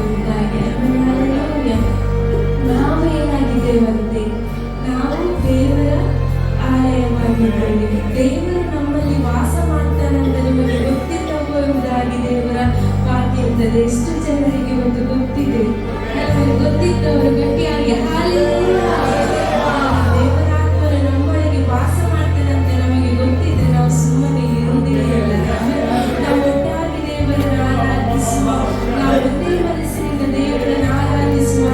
ಎಂಬುದಾಗಿ. ಹಲ್ಲೆಲೂಯಾ. ನಾವು ಏನಾಗಿದ್ದೇವಂತೆ? ನಾವು ದೇವರ ಆಲಯವಾಗಿದ್ದೇವೆ. ದೇವರು ನಮ್ಮಲ್ಲಿ ವಾಸ ಮಾಡ್ತಾನಂತ ನಿಮಗೆ ಗೊತ್ತಿಲ್ಲಬಹುದಾಗಿ ದೇವರ ವಾಕ್ಯ ಇರ್ತದೆ. ಎಷ್ಟು ಜನರಿಗೆ ಇವತ್ತು ಗೊತ್ತಿದೆ? ನಮಗೆ ಗೊತ್ತಿದ್ದವರು ಗಟ್ಟಿಯಾಗಿ ಹಲ್ಲೆಲೂಯಾ. ದೇವರ ಆತ್ಮನು ನಮ್ಮೊಳಗೆ ವಾಸ ಮಾಡ್ತಾನಂತ ನಮಗೆ ಗೊತ್ತಿದ್ರೆ ನಾವು ಸುಮ್ಮನೆ ಇರುವುದಿಲ್ಲ. ನಾವು ಒಟ್ಟಾಗಿ ದೇವರನ್ನು ಆರಾಧಿಸುವ, ನಾವು ಒಂದೇ ಮನಸ್ಸಿನಿಂದ ದೇವರನ್ನು ಆರಾಧಿಸುವ,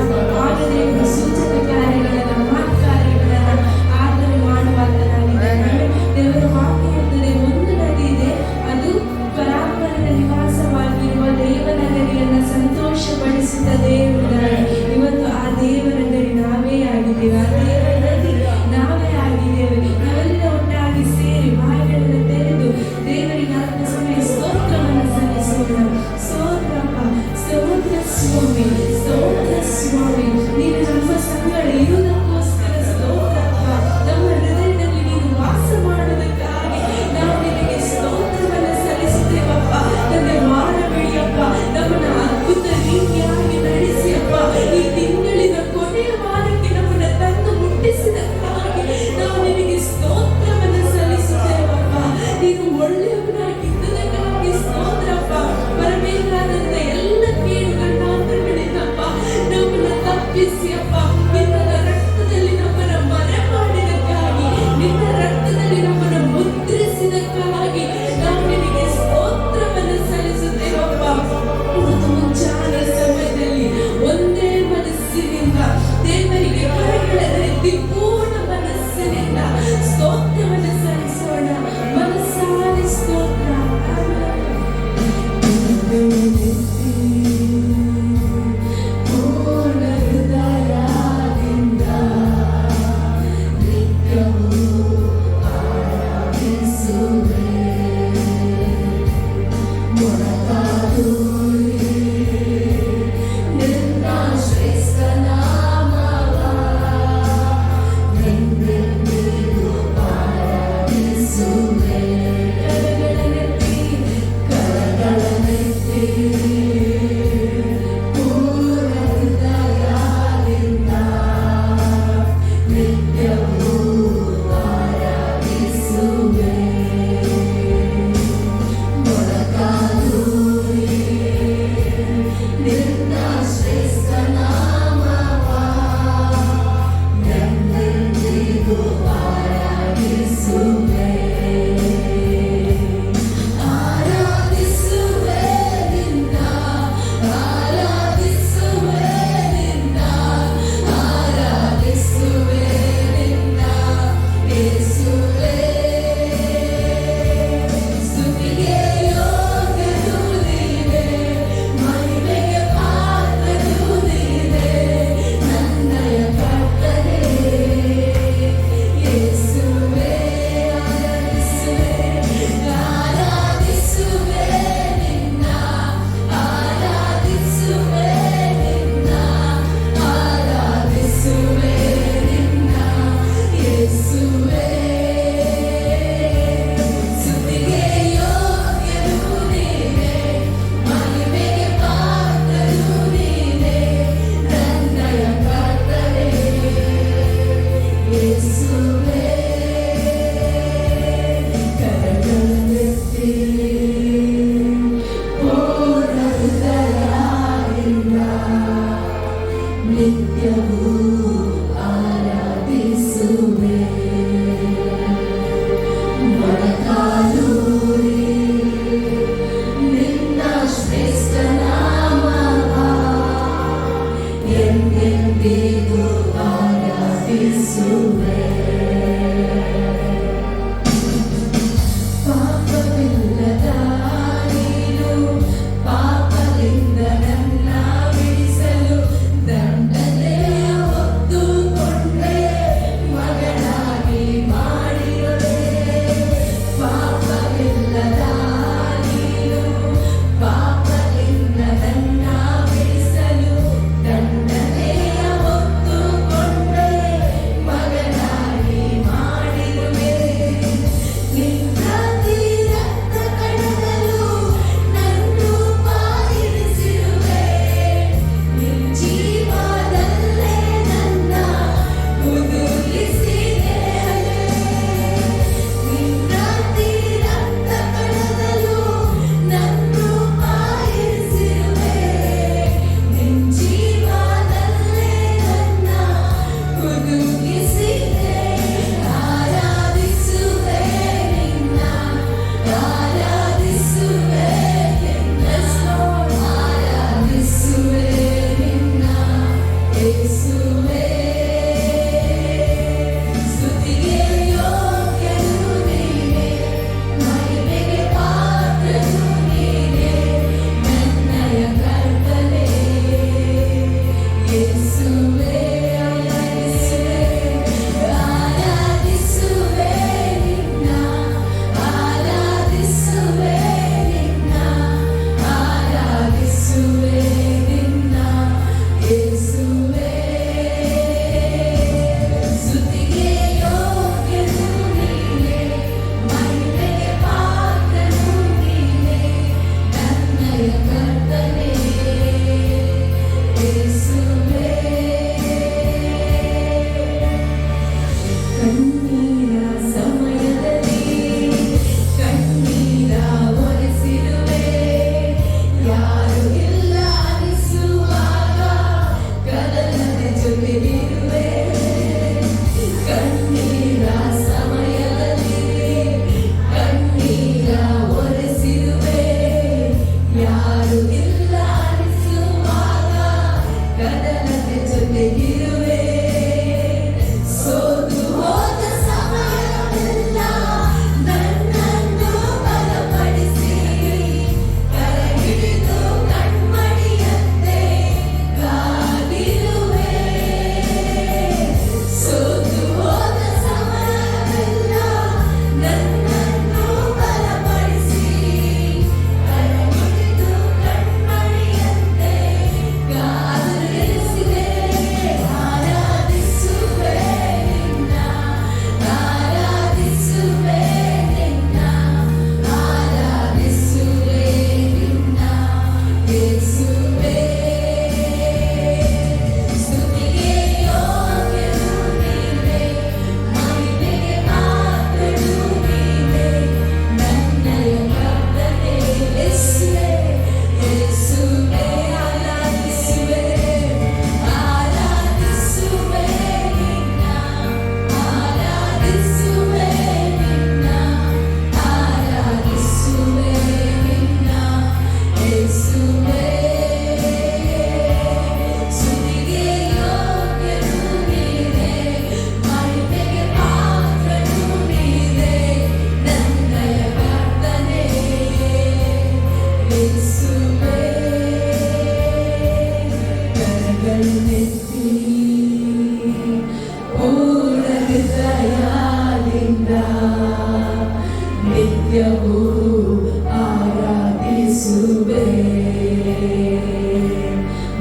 ಆಗ ದೇವರು ಸೂಚಕ ಕಾರ್ಯಗಳನ್ನು, ಮಹತ್ಕಾರ್ಯಗಳನ್ನು ಆತನು ಮಾಡುವಾತನಾಗಿದ್ದಾನೆ. ದೇವರ ವಾಕ್ಯ ಇರ್ತದೆ, ಒಂದು ನದಿ ಇದೆ, ಅದು ಪರಾತ್ಮನ ನಿವಾಸವಾಗಿರುವ ದೇವನಗರಿಯನ್ನು ಸಂತೋಷಪಡಿಸುತ್ತದೆ ಎಂಬುದಾಗಿ. ಇವತ್ತು ಆ ದೇವನಗರಿ ನಾವೇ ಆಗಿದ್ದೇವೆ. ಆ ದೇವರ ನದಿ ನಾವೇ ಆಗಿದ್ದೇವೆ. ನಾವೆಲ್ಲ ಒಟ್ಟಾಗಿ ಸೇರಿ ಬಾಯಿಗಳನ್ನು ತೆರೆದು ದೇವರಿಗೆ ಅಲ್ಪ ಸಮಯ ಸ್ತೋತ್ರವನ್ನು ಸಲ್ಲಿಸೋಣ. ಸ್ತೋತ್ರಪ್ಪ, ಸ್ತೋತ್ರ ಸ್ವಾಮಿ, ಸ್ತೋತ್ರ ಸ್ವಾಮಿ. ನೀನು ನಮ್ಮ ಸಂಗಡ ಇರುವುದಕ್ಕೋಸ್ಕರ ಸ್ತೋತ್ರಪ್ಪ. ನಮ್ಮ ಹೃದಯದಲ್ಲಿ ನೀನು ವಾಸ ಮಾಡುವುದಕ್ಕಾಗಿ ನಾವು ನಿನಗೆ ಸ್ತೋತ್ರವನ್ನು ಸಲ್ಲಿಸುತ್ತೇವಪ್ಪ. ನನ್ನ ಮಾಡಬೇಡಿಯಪ್ಪ, ನಮ್ಮನ್ನು ಅದ್ಭುತ ರೀತಿಯಾಗಿ ನಡೆಸಿಯಪ್ಪ. ಈ ತಿಂಗಳಿನ ಕೊನೆಯ ವಾರಕ್ಕೆ ನಮ್ಮನ್ನು ತಂದು ಮುಟ್ಟಿಸಿದಕ್ಕಾಗಿ ನಾವು ನಿನಗೆ ಸ್ತೋತ್ರವನ್ನು ಸಲ್ಲಿಸುತ್ತೇವಪ್ಪ. ನೀನು ಒಳ್ಳೆಯವನಾಗಿದ್ದದಕ್ಕಾಗಿ ಸ್ತೋತ್ರಪ್ಪ. ಬರಬೇಕಾದಂತ ಎಲ್ಲ ಕೇಡುಗಳಾಂತರಗಳಿಂದಪ್ಪ ನಮ್ಮನ್ನು ತಪ್ಪಿಸಿಯಪ್ಪ. ನಿನ್ನ ರಕ್ತದಲ್ಲಿ ನಮ್ಮನ್ನು ಮರೆ ಮಾಡಿದಕ್ಕಾಗಿ, ನಿನ್ನ ರಕ್ತದಲ್ಲಿ ನಮ್ಮನ್ನು ಮುದ್ರಿಸಿದಕ್ಕಾಗಿ ನಾವು ನಿನಗೆ ಸ್ತೋತ್ರವನ್ನು ಸಲ್ಲಿಸುತ್ತೇವಪ್ಪ. ಇವತ್ತು ಮುಂಜಾನೆ ಸಮಯದಲ್ಲಿ ಒಂದೇ ಮನಸ್ಸಿನಿಂದ ದೇವರಿಗೆ ಕರೆಗಳೆತ್ತಿ ಪೂರ್ಣ ಮನಸ್ಸಿನಿಂದ ಸ್ತೋತ್ರವನ್ನು ಸಲ್ಲಿಸೋಣ. ಮನಸ್ಸಾರೆ ಸ್ತೋತ್ರ. ಪೂರ್ಣ ಹೃದಯದಿಂದ ನಿತ್ಯವೂ ಆರಾಧಿಸುವೆ. ಮೊಳಕಾಲೂರಿ ನಿನ್ನ ಶ್ರೇಷ್ಠ ನಾಮವ ಎಂದೆಂದಿಗೂ ಆರಾಧಿಸುವೆ. ಕರಗಳನ್ನೆತ್ತಿ ಪೂರ್ಣ ಹೃದಯದಿಂದ ನಿತ್ಯವೂ ಆರಾಧಿಸುವೆ. ಮೊಳಕಾಲೂರಿ ನಿನ್ನ ಶ್ರೇಷ್ಠ ನಾಮವ ಎಂದೆಂದಿಗೂ ಆರಾಧಿಸುವೆ. ಆರಾಧಿಸುವೆ ನಿನ್ನ, ಆರಾಧಿಸುವೆ ನಿನ್ನ, ಆರಾಧಿಸುವೆ ನಿನ್ನ ಯೇಸುವೇ. ಸ್ತುತಿಗೆ ಯೋಗ್ಯನು ನೀನೇ, ಮಹಿಮೆಗೆ ಪಾತ್ರನು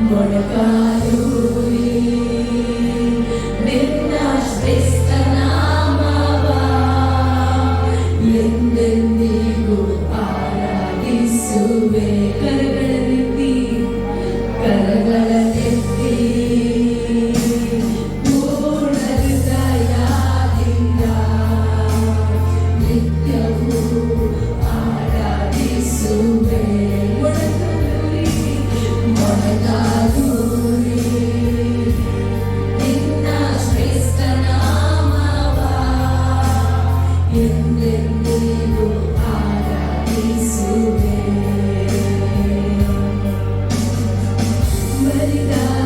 ಮೊಣಕಾಲೂರಿ ನಿನ್ನ ಶ್ರೇಷ್ಠ ನಾಮವ ಎಂದೆಂದಿಗೂ ಆರಾಧಿಸುವೆ. ಕರಗಳೆತ್ತಿ ಪೂರ್ಣ ಹೃದಯದಿಂದ ನಿತ್ಯವೂ ಆರಾಧಿಸುವೆ. ಮೊಣಕಾಲೂರಿ ನಿನ್ನ ಶ್ರೇಷ್ಠ ನಾಮವ ಎಂದೆಂದಿಗೂ ಆರಾಧಿಸುವೆ. ಬಲಿದಾನ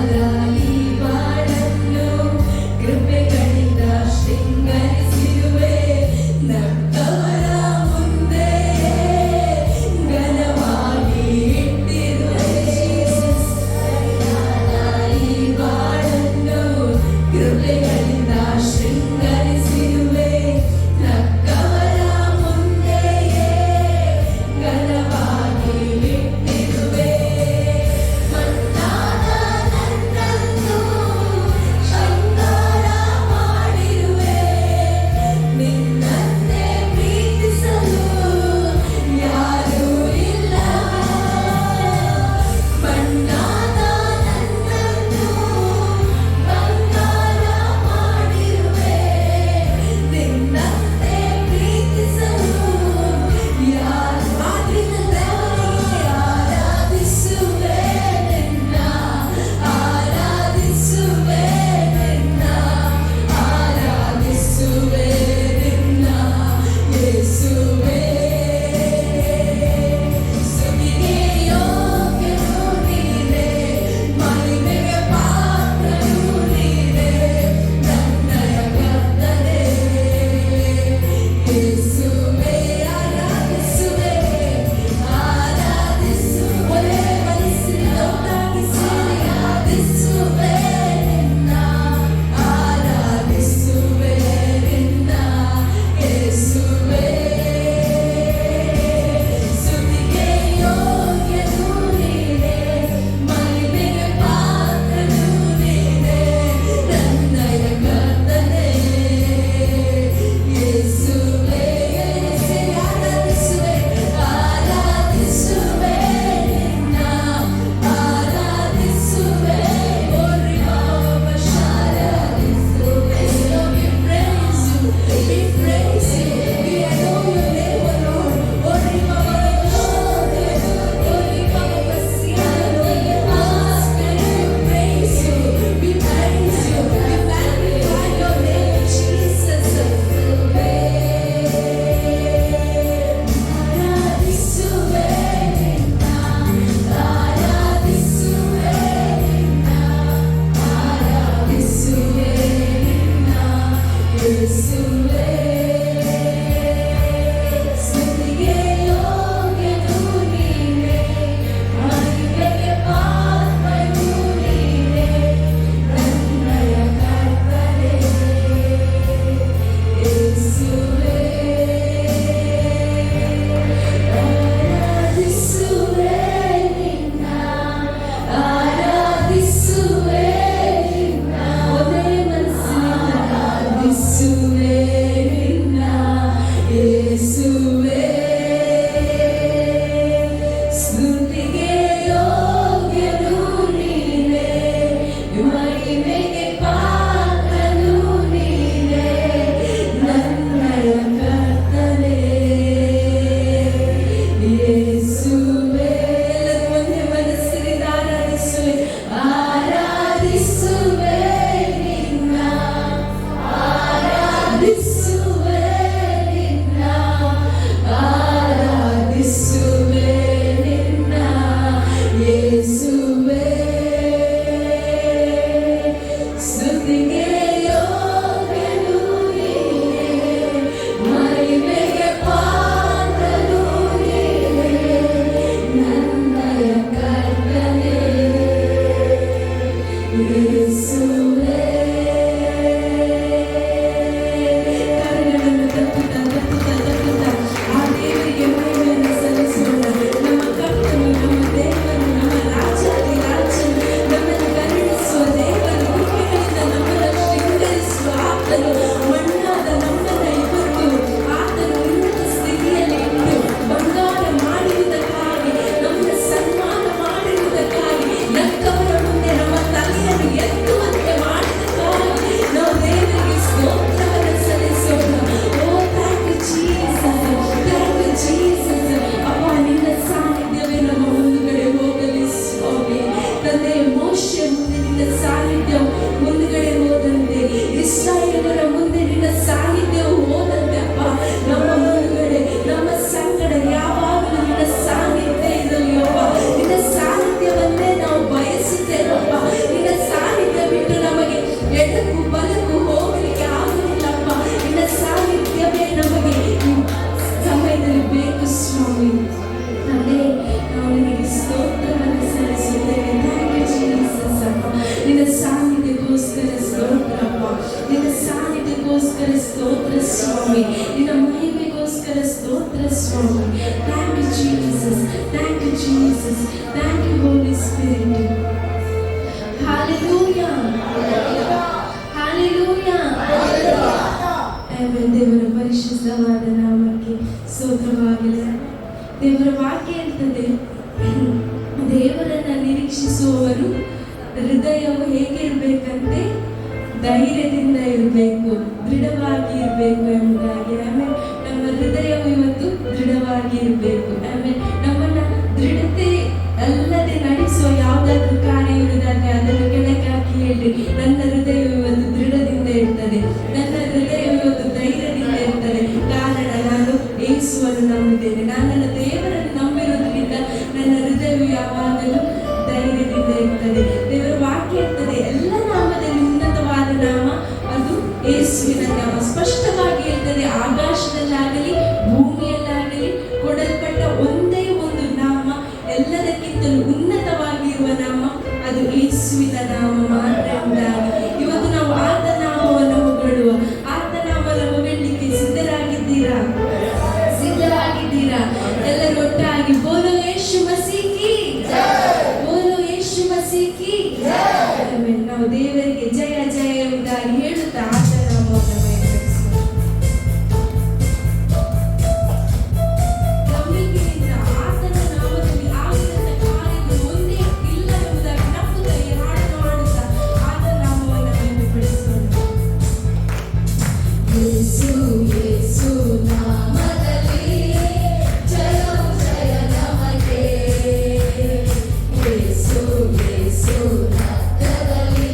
ತಂದೆ ಮೋಶೆ ಮುಂದೆ ನಿನ್ನ ಸಾನ್ನಿಧ್ಯ ಮುಂದುಗಡೆ ಹೋದಂತೆ, ಇಸ್ರಾಯೇಲರ ಮುಂದೆ ನಿನ್ನ ಸಾನ್ನಿಧ್ಯವು ಹೋದಂತೆ ಅಪ್ಪ, ನಮ್ಮ ಮುಂದುಗಡೆ ನಮ್ಮ ಸಂಗಡ ಯಾವಾಗಲೂ ನಿನ್ನ ಸಾನ್ನಿಧ್ಯ ಇರಲಿ ಅಪ್ಪ. ನಿನ್ನ ಸಾನ್ನಿಧ್ಯವನ್ನೇ ನಾವು ಬಯಸುತ್ತೇವಪ್ಪ. ನಿನ್ನ ಸಾನ್ನಿಧ್ಯ ಬಿಟ್ಟು ನಮಗೆ ಎಡಕ್ಕೂ ಬಲಕ್ಕೂ ಹೋಗಲಿಕ್ಕೆ ಆಗುವುದಿಲ್ಲಪ್ಪ. ನಿನ್ನ ಸಾನ್ನಿಧ್ಯವೇ ನಮಗೆ ಈ ಸಮಯದಲ್ಲಿ ಬೇಕು ಸ್ವಾಮಿ. ತಂದೆ, ನಾವು ನಿನಗೆ ಸ್ತೋತ್ರವನ್ನು ಸಲ್ಲಿಸುತ್ತೇವೆ. ಥ್ಯಾಂಕ್ ಯು ಜೀಸಸ್ ಅಪ್ಪ. ನಿನ್ನ ಸಾನ್ನಿಧ್ಯಗೋಸ್ಕರ ಸ್ತೋತ್ರಪ್ಪ. ನಿನ್ನ ಸಾನ್ನಿಧ್ಯಗೋಸ್ಕರ ಸ್ತೋತ್ರ ಸ್ವಾಮಿ. ನಿನ್ನ ಮಹಿಮೆಗೋಸ್ಕರ ಸ್ತೋತ್ರ ಸ್ವಾಮಿ. Thank you Jesus. Thank you Jesus. Thank you holy spirit. Hallelujah. Hallelujah. Amen. ದೇವರ ಪರಿಶುದ್ಧವಾದ ನಾಮಕ್ಕೆ ಸ್ತೋತ್ರವಾಗಲಿ. ದೇವರ ವಾಕ್ಯ ಹೇಳ್ತದೆ, ದೇವರನ್ನ ನಿರೀಕ್ಷಿಸುವವರು ಹೃದಯವು ಹೇಗೆ ಇರಬೇಕಂತೆ? ಧೈರ್ಯದಿಂದ ಇರಬೇಕು, ದೃಢವಾಗಿ ಇರಬೇಕು ಎಂಬುದಾಗಿ. ಆಮೇಲೆ ನಮ್ಮ ಹೃದಯವು ಇವತ್ತು ದೃಢವಾಗಿ ಇರಬೇಕು. ಆಮೇಲೆ ನಮ್ಮನ್ನ ದೃಢತೆ ಅಲ್ಲದೆ ನಡೆಸುವ ಯಾವುದಾದ್ರೂ ಕಾರ್ಯ ಇರುವುದಾದ್ರೆ ಅದನ್ನು ಕೆಳಗೆ ಹಾಕಿ ಹೇಳಿ, ನನ್ನ ಹೃದಯ ಇವತ್ತು ದೃಢದಿಂದ ಇರ್ತದೆ, ನನ್ನ ಹೃದಯ ಇವತ್ತು ಧೈರ್ಯದಿಂದ ಇರ್ತದೆ. ಕಾರಣ ನಾನು ಯೇಸುವನ್ನು ನಂಬಿದ್ದೇನೆ, ನಾನು ನನ್ನ ದೇವರನ್ನು ನಂಬಿರೋದ್ರಿಂದ ನನ್ನ ಹೃದಯವು ಯಾವಾಗಲೂ ಧೈರ್ಯದಿಂದ ಇರ್ತದೆ. ದೇವರ ವಾಕ್ಯ ಇರ್ತದೆ, ಎಲ್ಲ ನಾಮದಲ್ಲಿ ಉನ್ನತವಾದ ನಾಮ ಅದು ಯೇಸುವಿನ ನಾಮ. ಸ್ಪಷ್ಟವಾಗಿ ಇರ್ತದೆ, ಆಕಾಶದಲ್ಲಾಗಲಿ ಭೂಮಿಯಲ್ಲಾಗಲಿ ಕೊಡಲ್ಪಟ್ಟ ಒಂದೇ ಒಂದು ನಾಮ, ಎಲ್ಲದಕ್ಕಿಂತಲೂ ಉನ್ನತವಾಗಿರುವ ನಾಮ ಅದು ಯೇಸುವಿನ ನಾಮ ಮಾತ್ರ ಎಂಬುದಾಗಿ. ಇವತ್ತು ನಾವು ಆತ ನಾಮವನ್ನು ಹೊಗಳುವ, ಆತ ನಾಮವನ್ನು ಹೊಗಳಲಿಕ್ಕೆ ಸಿದ್ಧರಾಗಿದ್ದೀರಾ? ಸಿದ್ಧರಾಗಿದ್ದೀರಾ? ಎಲ್ಲರೂ ಒಟ್ಟಾಗಿ ಬೋಲೋ ಯೇಸು ಮಸೀಹ್ ಕಿ ಜೈ, ಬೋಲೋ ಯೇಸು ಮಸೀಹ್ ಕಿ ಜೈ. ಆಮೆನ್. ನಾವು ದೇವರಿಗೆ ಜಯ ಜಯ ಎಂಬುದಾಗಿ ಹೇಳುತ್ತಾ ಆತ ನಾಮವನ್ನು ಬಯಸುವ ನಂಬಿಕೆಯಿಂದ ಆತನ ನಾಮದಲ್ಲಿ ಆಗಿದಂತ ಕಾರ್ಯಗಳು ಒಂದೇ ಇಲ್ಲ ಎಂಬುದಾಗಿ ನಂಬುತ್ತಾ ಈ ಹಾಡನ್ನು ಹಾಡುತ್ತಾ ಆತ ನಾಮವನ್ನು ಮಹಿಮೆಪಡಿಸೋಣ. ಯೇಸು ಯೇಸು ನಾಮದಲ್ಲಿ ಜಯ ಜಯ ನಮಗೆ. ಯೇಸು ಯೇಸು ರಕ್ತದಲ್ಲಿ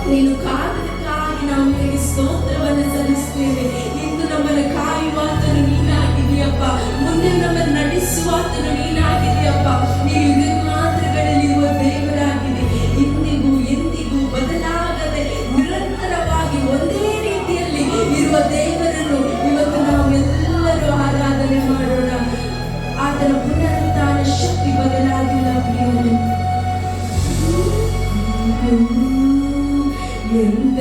ನೀನು ಕಾದದಕ್ಕಾಗಿ ನಾವು ನಿನಗೆ ಸ್ತೋತ್ರವನ್ನು ಸಲ್ಲಿಸ್ತೇವೆ. ಇಂದು ನಮ್ಮನ್ನು ಕಾಯುವಾತನು ನೀನಾಗಿದೆಯಪ್ಪ, ಮುಂದೆ ನಮ್ಮನ್ನು ನಡೆಸುವಾತನು ನೀನಾಗಿದೆಯಪ್ಪ. ನೀನು ಯುಗ ಮಾತ್ರಗಳಲ್ಲಿರುವ ದೇವರಾಗಿದೆ, ಇಂದಿಗೂ ಎಂದಿಗೂ ಬದಲಾಗದೆ ನಿರಂತರವಾಗಿ ಒಂದೇ ರೀತಿಯಲ್ಲಿ ಇರುವ ದೇವರನ್ನು ಇವತ್ತು ನಾವೆಲ್ಲರೂ ಆರಾಧನೆ ಮಾಡೋಣ. ಆತನ ಪುನರುತ್ಥಾನ ಶಕ್ತಿ ಬದಲಾಗಿಲ್ಲ ಪ್ರಿಯರೇ. ಎಂದ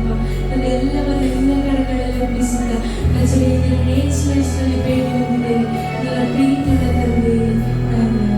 ಅಪ್ಪ. ನನ್ನ ಎಲ್ಲವನ್ನು ನಿನ್ನ ಕರಗಳಲ್ಲಿ ಒಪ್ಪಿಸುತ್ತಾ ನಜರೇತಿನ ಯೇಸುವಿನ ಹೆಸರಲ್ಲಿ ಬೇಡಿ ಹೊಂದಿದ್ದೇನೆ ನನ್ನ ಪ್ರೀತಿಯುಳ್ಳ ತಂದೆಯೇ, ಆಮೆನ್.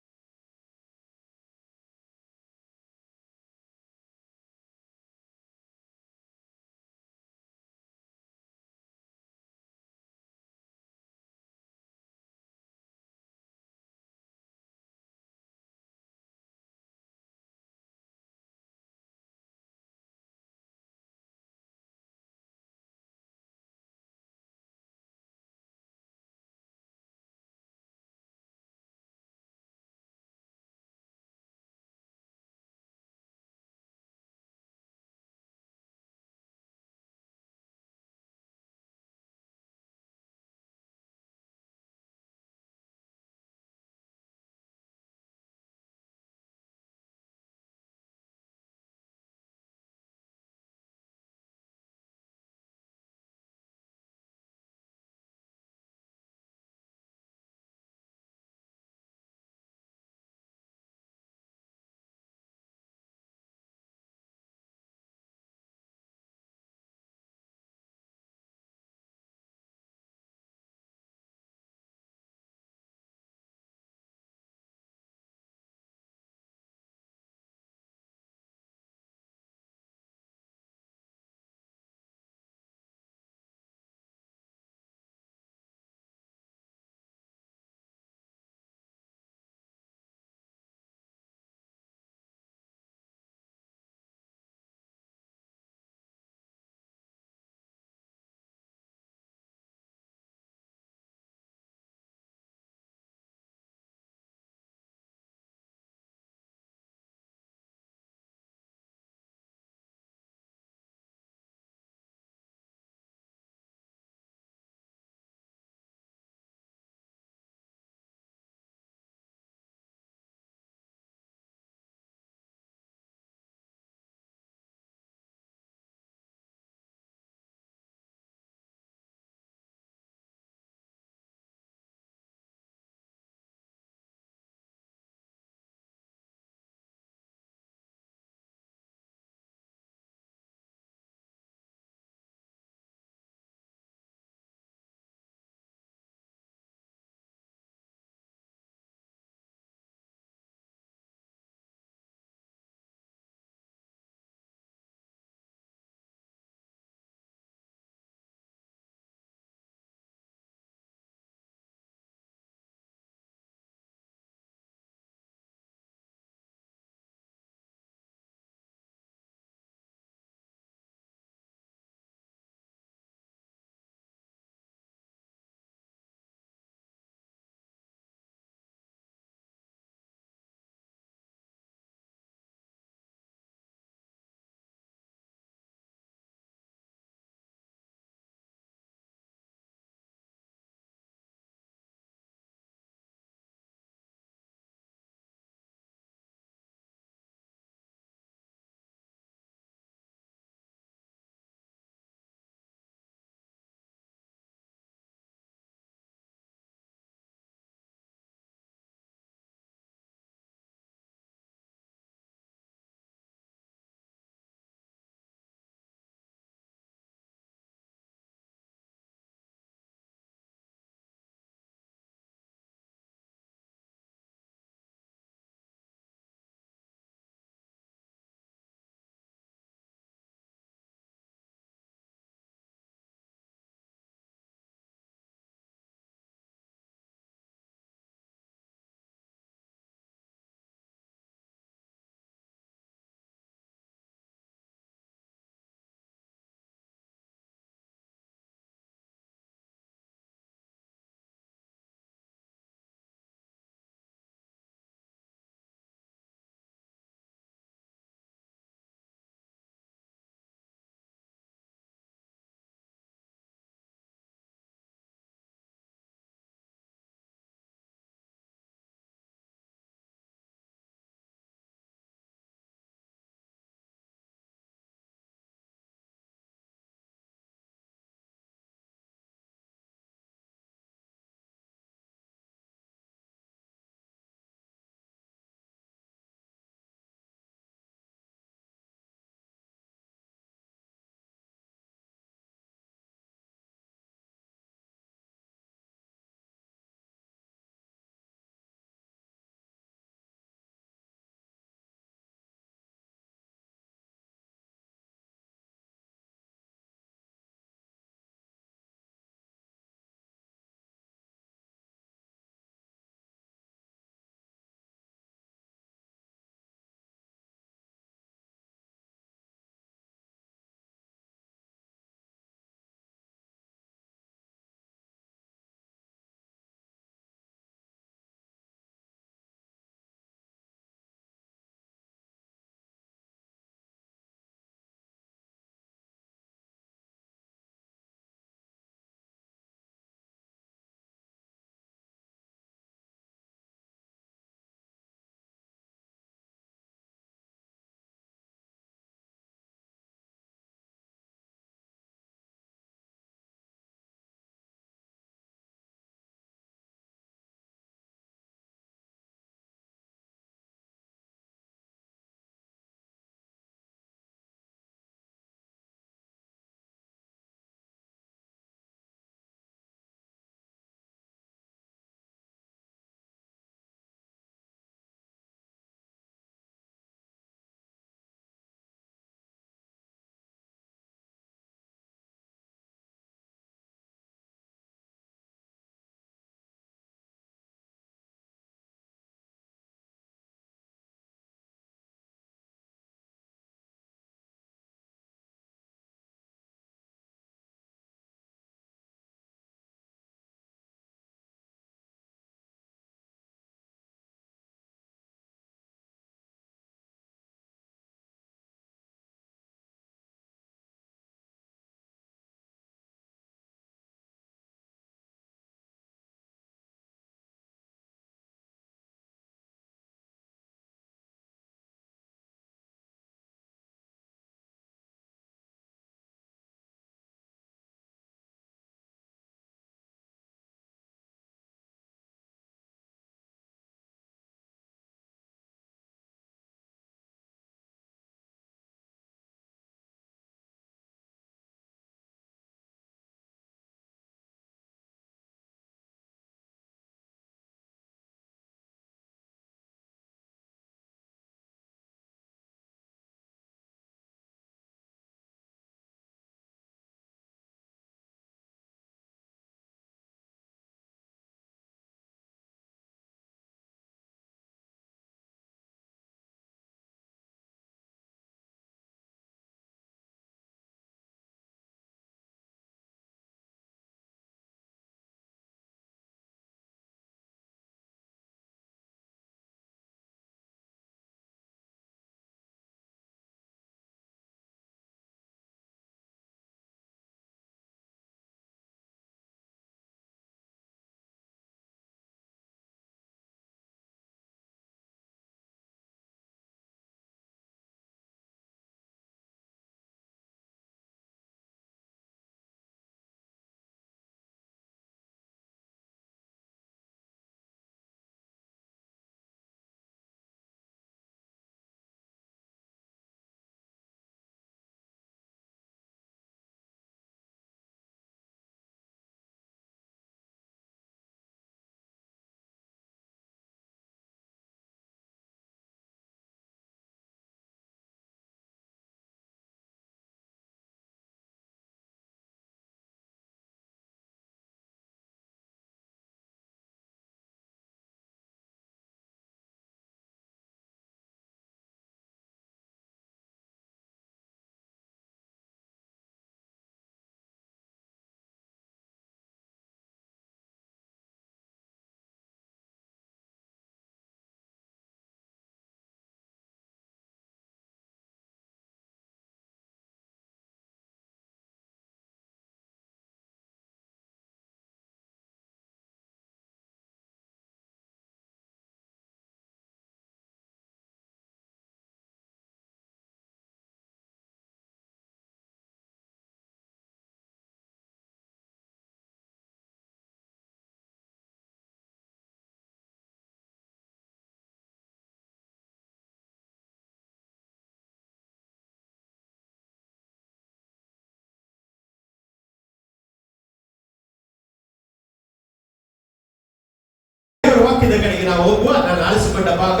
ವಾಕ್ಯದ ಕಡೆಗೆ ನಾವು ಹೋಗುವ. ನಾನು ಆರಿಸಿಕೊಂಡ ಭಾಗ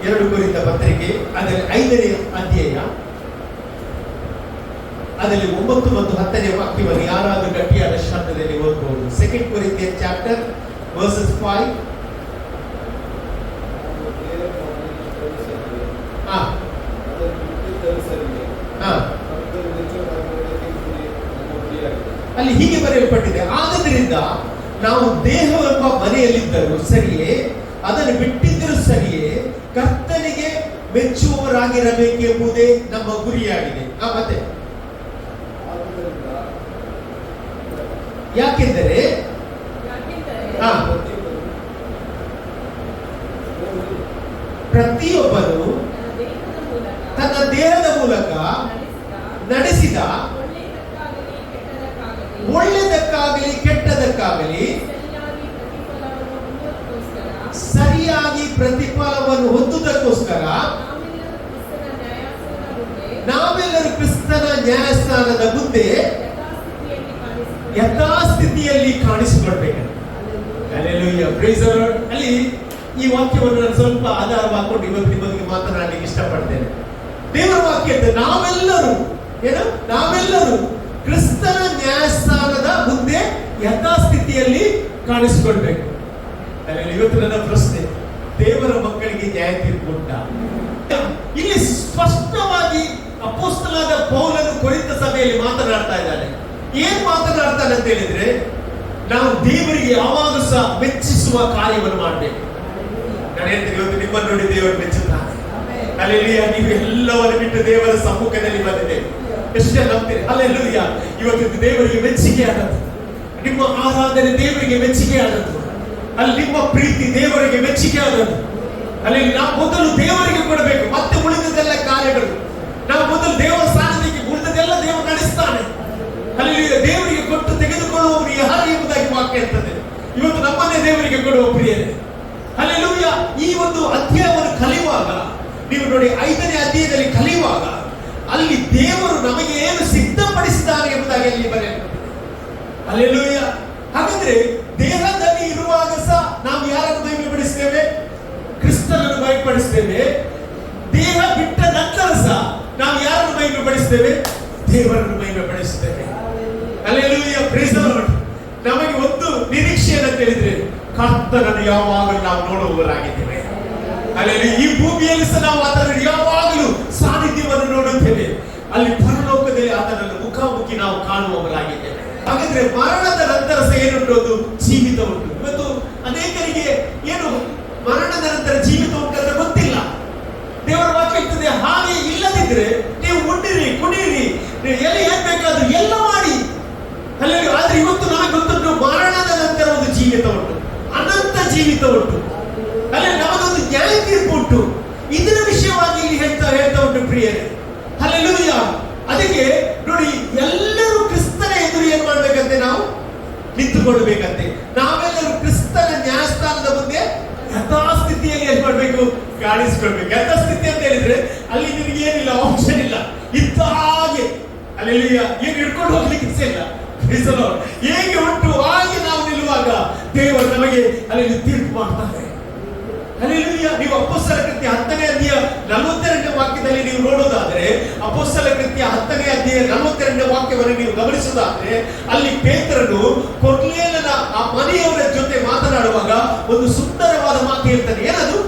2 ಕೊರಿಂಥ ಪತ್ರಿಕೆ ಅದರಲ್ಲಿ 5ನೇ ಅಧ್ಯಾಯ, ಅದರಲ್ಲಿ 9 ಮತ್ತು 10ನೇ ವಾಕ್ಯವನ್ನು ಯಾರಾದರೂ ಗಟ್ಟಿಯಾದ ಶಬ್ದದಲ್ಲಿ ಓದಬಹುದು. 2 Corinthians chapter verses 5. ಅಲ್ಲಿ ಹೀಗೆ ಬರೆಯಲ್ಪಟ್ಟಿದೆ, ಆದ್ದರಿಂದ ನಾವು ದೇಹವೆಂಬ ಮನೆಯಲ್ಲಿದ್ದರೂ ಸರಿಯೇ, ಅದನ್ನು ಬಿಟ್ಟಿದ್ದರೂ ಸರಿಯೇ, ಕರ್ತನಿಗೆ ಮೆಚ್ಚುವವರಾಗಿರಬೇಕೆಂಬುದೇ ನಮ್ಮ ಗುರಿಯಾಗಿದೆ. ಮತ್ತೆ ಯಾಕೆಂದರೆ ಪ್ರತಿಯೊಬ್ಬನು ತನ್ನ ದೇಹದ ಮೂಲಕ ನಡೆಸಿದ ಒಳ್ಳೆದಕ್ಕಾಗಲಿ ಕೆಟ್ಟದಕ್ಕಾಗಲಿ ಸರಿಯಾಗಿ ಪ್ರತಿಫಲವನ್ನು ಹೊಂದುವುದಕ್ಕೋಸ್ಕರ ನಾವೆಲ್ಲರೂ ಕ್ರಿಸ್ತನ ನ್ಯಾಯಸ್ಥಾನದ ಮುಂದೆ ಯಥಾಸ್ಥಿತಿಯಲ್ಲಿ ಕಾಣಿಸಿಕೊಳ್ಬೇಕು. Hallelujah, praise the Lord. ಅಲ್ಲಿ ಈ ವಾಕ್ಯವನ್ನು ನಾನು ಸ್ವಲ್ಪ ಆಧಾರ ಮಾಡಿಕೊಂಡು ಇವತ್ತು ನಿಮ್ಮೊಂದಿಗೆ ಮಾತನಾಡಲಿಕ್ಕೆ ಇಷ್ಟಪಡ್ತೇನೆ. ದೇವರ ವಾಕ್ಯ ನಾವೆಲ್ಲರೂ ಕ್ರಿಸ್ತನ ನ್ಯಾಯಸ್ಥಾನದ ಮುಂದೆ ಯಥಾಸ್ಥಿತಿಯಲ್ಲಿ ಕಾಣಿಸಿಕೊಳ್ಬೇಕು. ಇವತ್ತು ನನ್ನ ಪ್ರಶ್ನೆ, ದೇವರ ಮಕ್ಕಳಿಗೆ ನ್ಯಾಯ ತೀರ್ಪು ಉಂಟಾ? ಇಲ್ಲಿ ಸ್ಪಷ್ಟವಾಗಿ ಅಪೊಸ್ತಲನಾದ ಪೌಲನು ಕೊರಿಂಥ ಸಭೆಯಲ್ಲಿ ಮಾತನಾಡ್ತಾ ಇದ್ದಾನೆ. ಏನ್ ಮಾತನಾಡ್ತಾನೆ ಅಂತ ಹೇಳಿದ್ರೆ, ನಾವು ದೇವರಿಗೆ ಯಾವಾಗ ಸಹ ಮೆಚ್ಚಿಸುವ ಕಾರ್ಯವನ್ನು ಮಾಡಬೇಕು. ನಾನು ಹೇಳ್ತೀನಿ, ಇವತ್ತು ನಿಮ್ಮನ್ನು ನೋಡಿ ದೇವರು ಮೆಚ್ಚುತ್ತಾನೆ. ಹಲ್ಲೆಲೂಯಾ, ನೀವು ಎಲ್ಲವನ್ನು ಬಿಟ್ಟು ದೇವರ ಸಮ್ಮುಖದಲ್ಲಿ ಬಂದಿದ್ದೇವೆ. ಎಷ್ಟು ನಂಬ್ತೀರಿ? ಹಲ್ಲೆಲೂಯಾ. ಇವತ್ತು ದೇವರಿಗೆ ಮೆಚ್ಚುಗೆ ಆದದ್ದು, ನಿಮ್ಮ ಆರಾಧನೆ ದೇವರಿಗೆ ಮೆಚ್ಚುಗೆ ಆದದ್ದು, ಅಲ್ಲಿ ನಿಮ್ಮ ಪ್ರೀತಿ ದೇವರಿಗೆ ಮೆಚ್ಚುಗೆ ಆದದ್ದು. ಅಲ್ಲಿ ನಾವು ಮೊದಲು ದೇವರಿಗೆ ಕೊಡಬೇಕು, ಮತ್ತೆ ಉಳಿದದೆಲ್ಲ ಕಾರ್ಯಗಳು. ನಾವು ಮೊದಲು ದೇವರ ಸಾನ್ನಿಧ್ಯಕ್ಕೆ, ಉಳಿದದೆಲ್ಲ ದೇವರು ನಡೆಸ್ತಾನೆ. ಅಲ್ಲಿ ದೇವರಿಗೆ ಕೊಟ್ಟು ತೆಗೆದುಕೊಳ್ಳುವವರು ಯಾರು ಎಂಬುದಾಗಿ ವಾಕ್ಯ ಇರ್ತದೆ. ಇವತ್ತು ನಮ್ಮನ್ನೇ ದೇವರಿಗೆ ಕೊಡುವ ಪ್ರಿಯರೇ. ಹಲ್ಲೆಲೂಯಾ. ಈ ಒಂದು ಅಧ್ಯಾಯವನ್ನು ಕಲಿಯುವಾಗ ನೀವು ನೋಡಿ, 5ನೇ ಅಧ್ಯಾಯದಲ್ಲಿ ಕಲಿಯುವಾಗ ಅಲ್ಲಿ ದೇವರು ನಮಗೆ ಏನು ಸಿದ್ಧಪಡಿಸಿದ್ದಾರೆ ಎಂಬುದಾಗಿ ಅಲ್ಲಿ ಬರೆಯಲ್ಪಟ್ಟಿದೆ. ಹಲ್ಲೆಲೂಯಾ. ಹಾಗಾದ್ರೆ ದೇಹದಲ್ಲಿ ಇರುವಾಗ ಸಹ ನಾವು ಯಾರನ್ನು ಮಹಿಮೆಪಡಿಸ್ತೇವೆ? ಕ್ರಿಸ್ತನನ್ನು ಮಹಿಮೆಪಡಿಸ್ತೇವೆ. ದೇಹ ಬಿಟ್ಟ ನಂತರ ಸಹ ನಾವು ಯಾರನ್ನು ಮಹಿಮೆಪಡಿಸ್ತೇವೆ? ದೇವರನ್ನು ಮಹಿಮೆಪಡಿಸ್ತೇವೆ. Hallelujah, praise the Lord. ನಮಗೆ ಒಂದು ನಿರೀಕ್ಷೆ ಅಂತ ಹೇಳಿದ್ರೆ, ಕರ್ತನನ್ನು ಯಾವಾಗಲೂ ನಾವು ನೋಡುವವರಾಗಿದ್ದೇವೆ. ಅಲ್ಲಿ ಈ ಭೂಮಿಯಲ್ಲಿ ಸಹ ನಾವು ಆತನನ್ನು ಯಾವಾಗಲೂ ಸಾನ್ನಿಧ್ಯವನ್ನು ನೋಡುತ್ತೇವೆ. ಅಲ್ಲಿ ಪರಲೋಕದಲ್ಲಿ ಆತನನ್ನು ಮುಖಾಮುಖಿ ನಾವು ಕಾಣುವವರಾಗಿದ್ದೇವೆ. ಹಾಗಾದ್ರೆ ಮರಣದ ನಂತರ ಸಹ ಏನುಂಟು? ಅದು ಜೀವಿತ ಉಂಟು. ಇವತ್ತು ಅನೇಕರಿಗೆ ಏನು ಮರಣದ ನಂತರ ಜೀವಿತ ಉಂಟು ಅಂತ ಗೊತ್ತಿಲ್ಲ. ದೇವರ ವಾಕ್ಯ ಇರ್ತದೆ, ಹಾಗೆ ಇಲ್ಲದಿದ್ರೆ ನೀವು ಉಂಡಿರಿ, ಕುಡಿಯಿರಿ, ಎಲ್ಲಿ ಏನ್ ಬೇಕಾದ್ರೂ ಎಲ್ಲ ಮಾಡಿ. ಅಲ್ಲಿ ಆದ್ರೆ ಇವತ್ತು ನಮಗೆ ಗೊತ್ತುಂಟು, ಮರಣದ ನಂತರ ಒಂದು ಜೀವಿತ ಉಂಟು, ಅನಂತ ಜೀವಿತ ಉಂಟು. ಅಲ್ಲಿ ನಮಗೊಂದು ನ್ಯಾಯ ತೀರ್ಪು ಉಂಟು. ಇದರ ವಿಷಯವಾಗಿ ಇಲ್ಲಿ ಹೇಳ್ತಾ ಉಂಟು ಪ್ರಿಯರೇ. ಹಲ್ಲೆಲೂಯಾ. ಅದಕ್ಕೆ ನೋಡಿ, ಎಲ್ಲರೂ ಕ್ರಿಸ್ತನ ಎದುರು ಏನ್ ಮಾಡ್ಬೇಕಂತೆ? ನಾವು ನಿಂತುಕೊಳ್ಬೇಕಂತೆ. ನಾವೆಲ್ಲರೂ ಕ್ರಿಸ್ತನ ನ್ಯಾಯಸ್ಥಾನದ ಮುಂದೆ ಯಥಾಸ್ಥಿತಿಯಲ್ಲಿ ಏನ್ ಮಾಡ್ಬೇಕು? ಕಾಣಿಸಿಕೊಳ್ಬೇಕು. ಯಥಾಸ್ಥಿತಿ ಅಂತ ಹೇಳಿದ್ರೆ ಅಲ್ಲಿ ನಿನಗೆ ಏನಿಲ್ಲ, ಆಪ್ಷನ್ ಇಲ್ಲ, ಇದ್ದ ಹಾಗೆ. ಹಲ್ಲೆಲೂಯಾ. ಏನು ಹಿಡ್ಕೊಂಡು ಹೋಗ್ಲಿಕ್ಕೆ ಇಲ್ಲ. ಹೇಗೆ ಉಂಟು ಹಾಗೆ ನಾವು ನಿಲ್ಲುವಾಗ ದೇವರು ನಮಗೆ ಅಲ್ಲಿ ತೀರ್ಪು ಮಾಡ್ತಾರೆ. ಹಲ್ಲೆಲೂಯಾ. ನೀವು ಅಪೊಸ್ತಲ ಕೃತ್ಯ 10ನೇ ಅಧ್ಯಾಯ 42ನೇ ವಾಕ್ಯದಲ್ಲಿ ನೀವು ನೋಡೋದಾದ್ರೆ, ಅಪೊಸ್ತಲ ಕೃತ್ಯ 10ನೇ ಅಧ್ಯಾಯ 42ನೇ ವಾಕ್ಯವನ್ನು ನೀವು ಗಮನಿಸೋದಾದ್ರೆ, ಅಲ್ಲಿ ಪೇತ್ರನು ಕೊರ್ನೇಲನ ಆ ಮನೆಯವರ ಜೊತೆ ಮಾತನಾಡುವಾಗ ಒಂದು ಸುಂದರವಾದ ಮಾತು ಹೇಳ್ತಾನೆ. ಏನದು?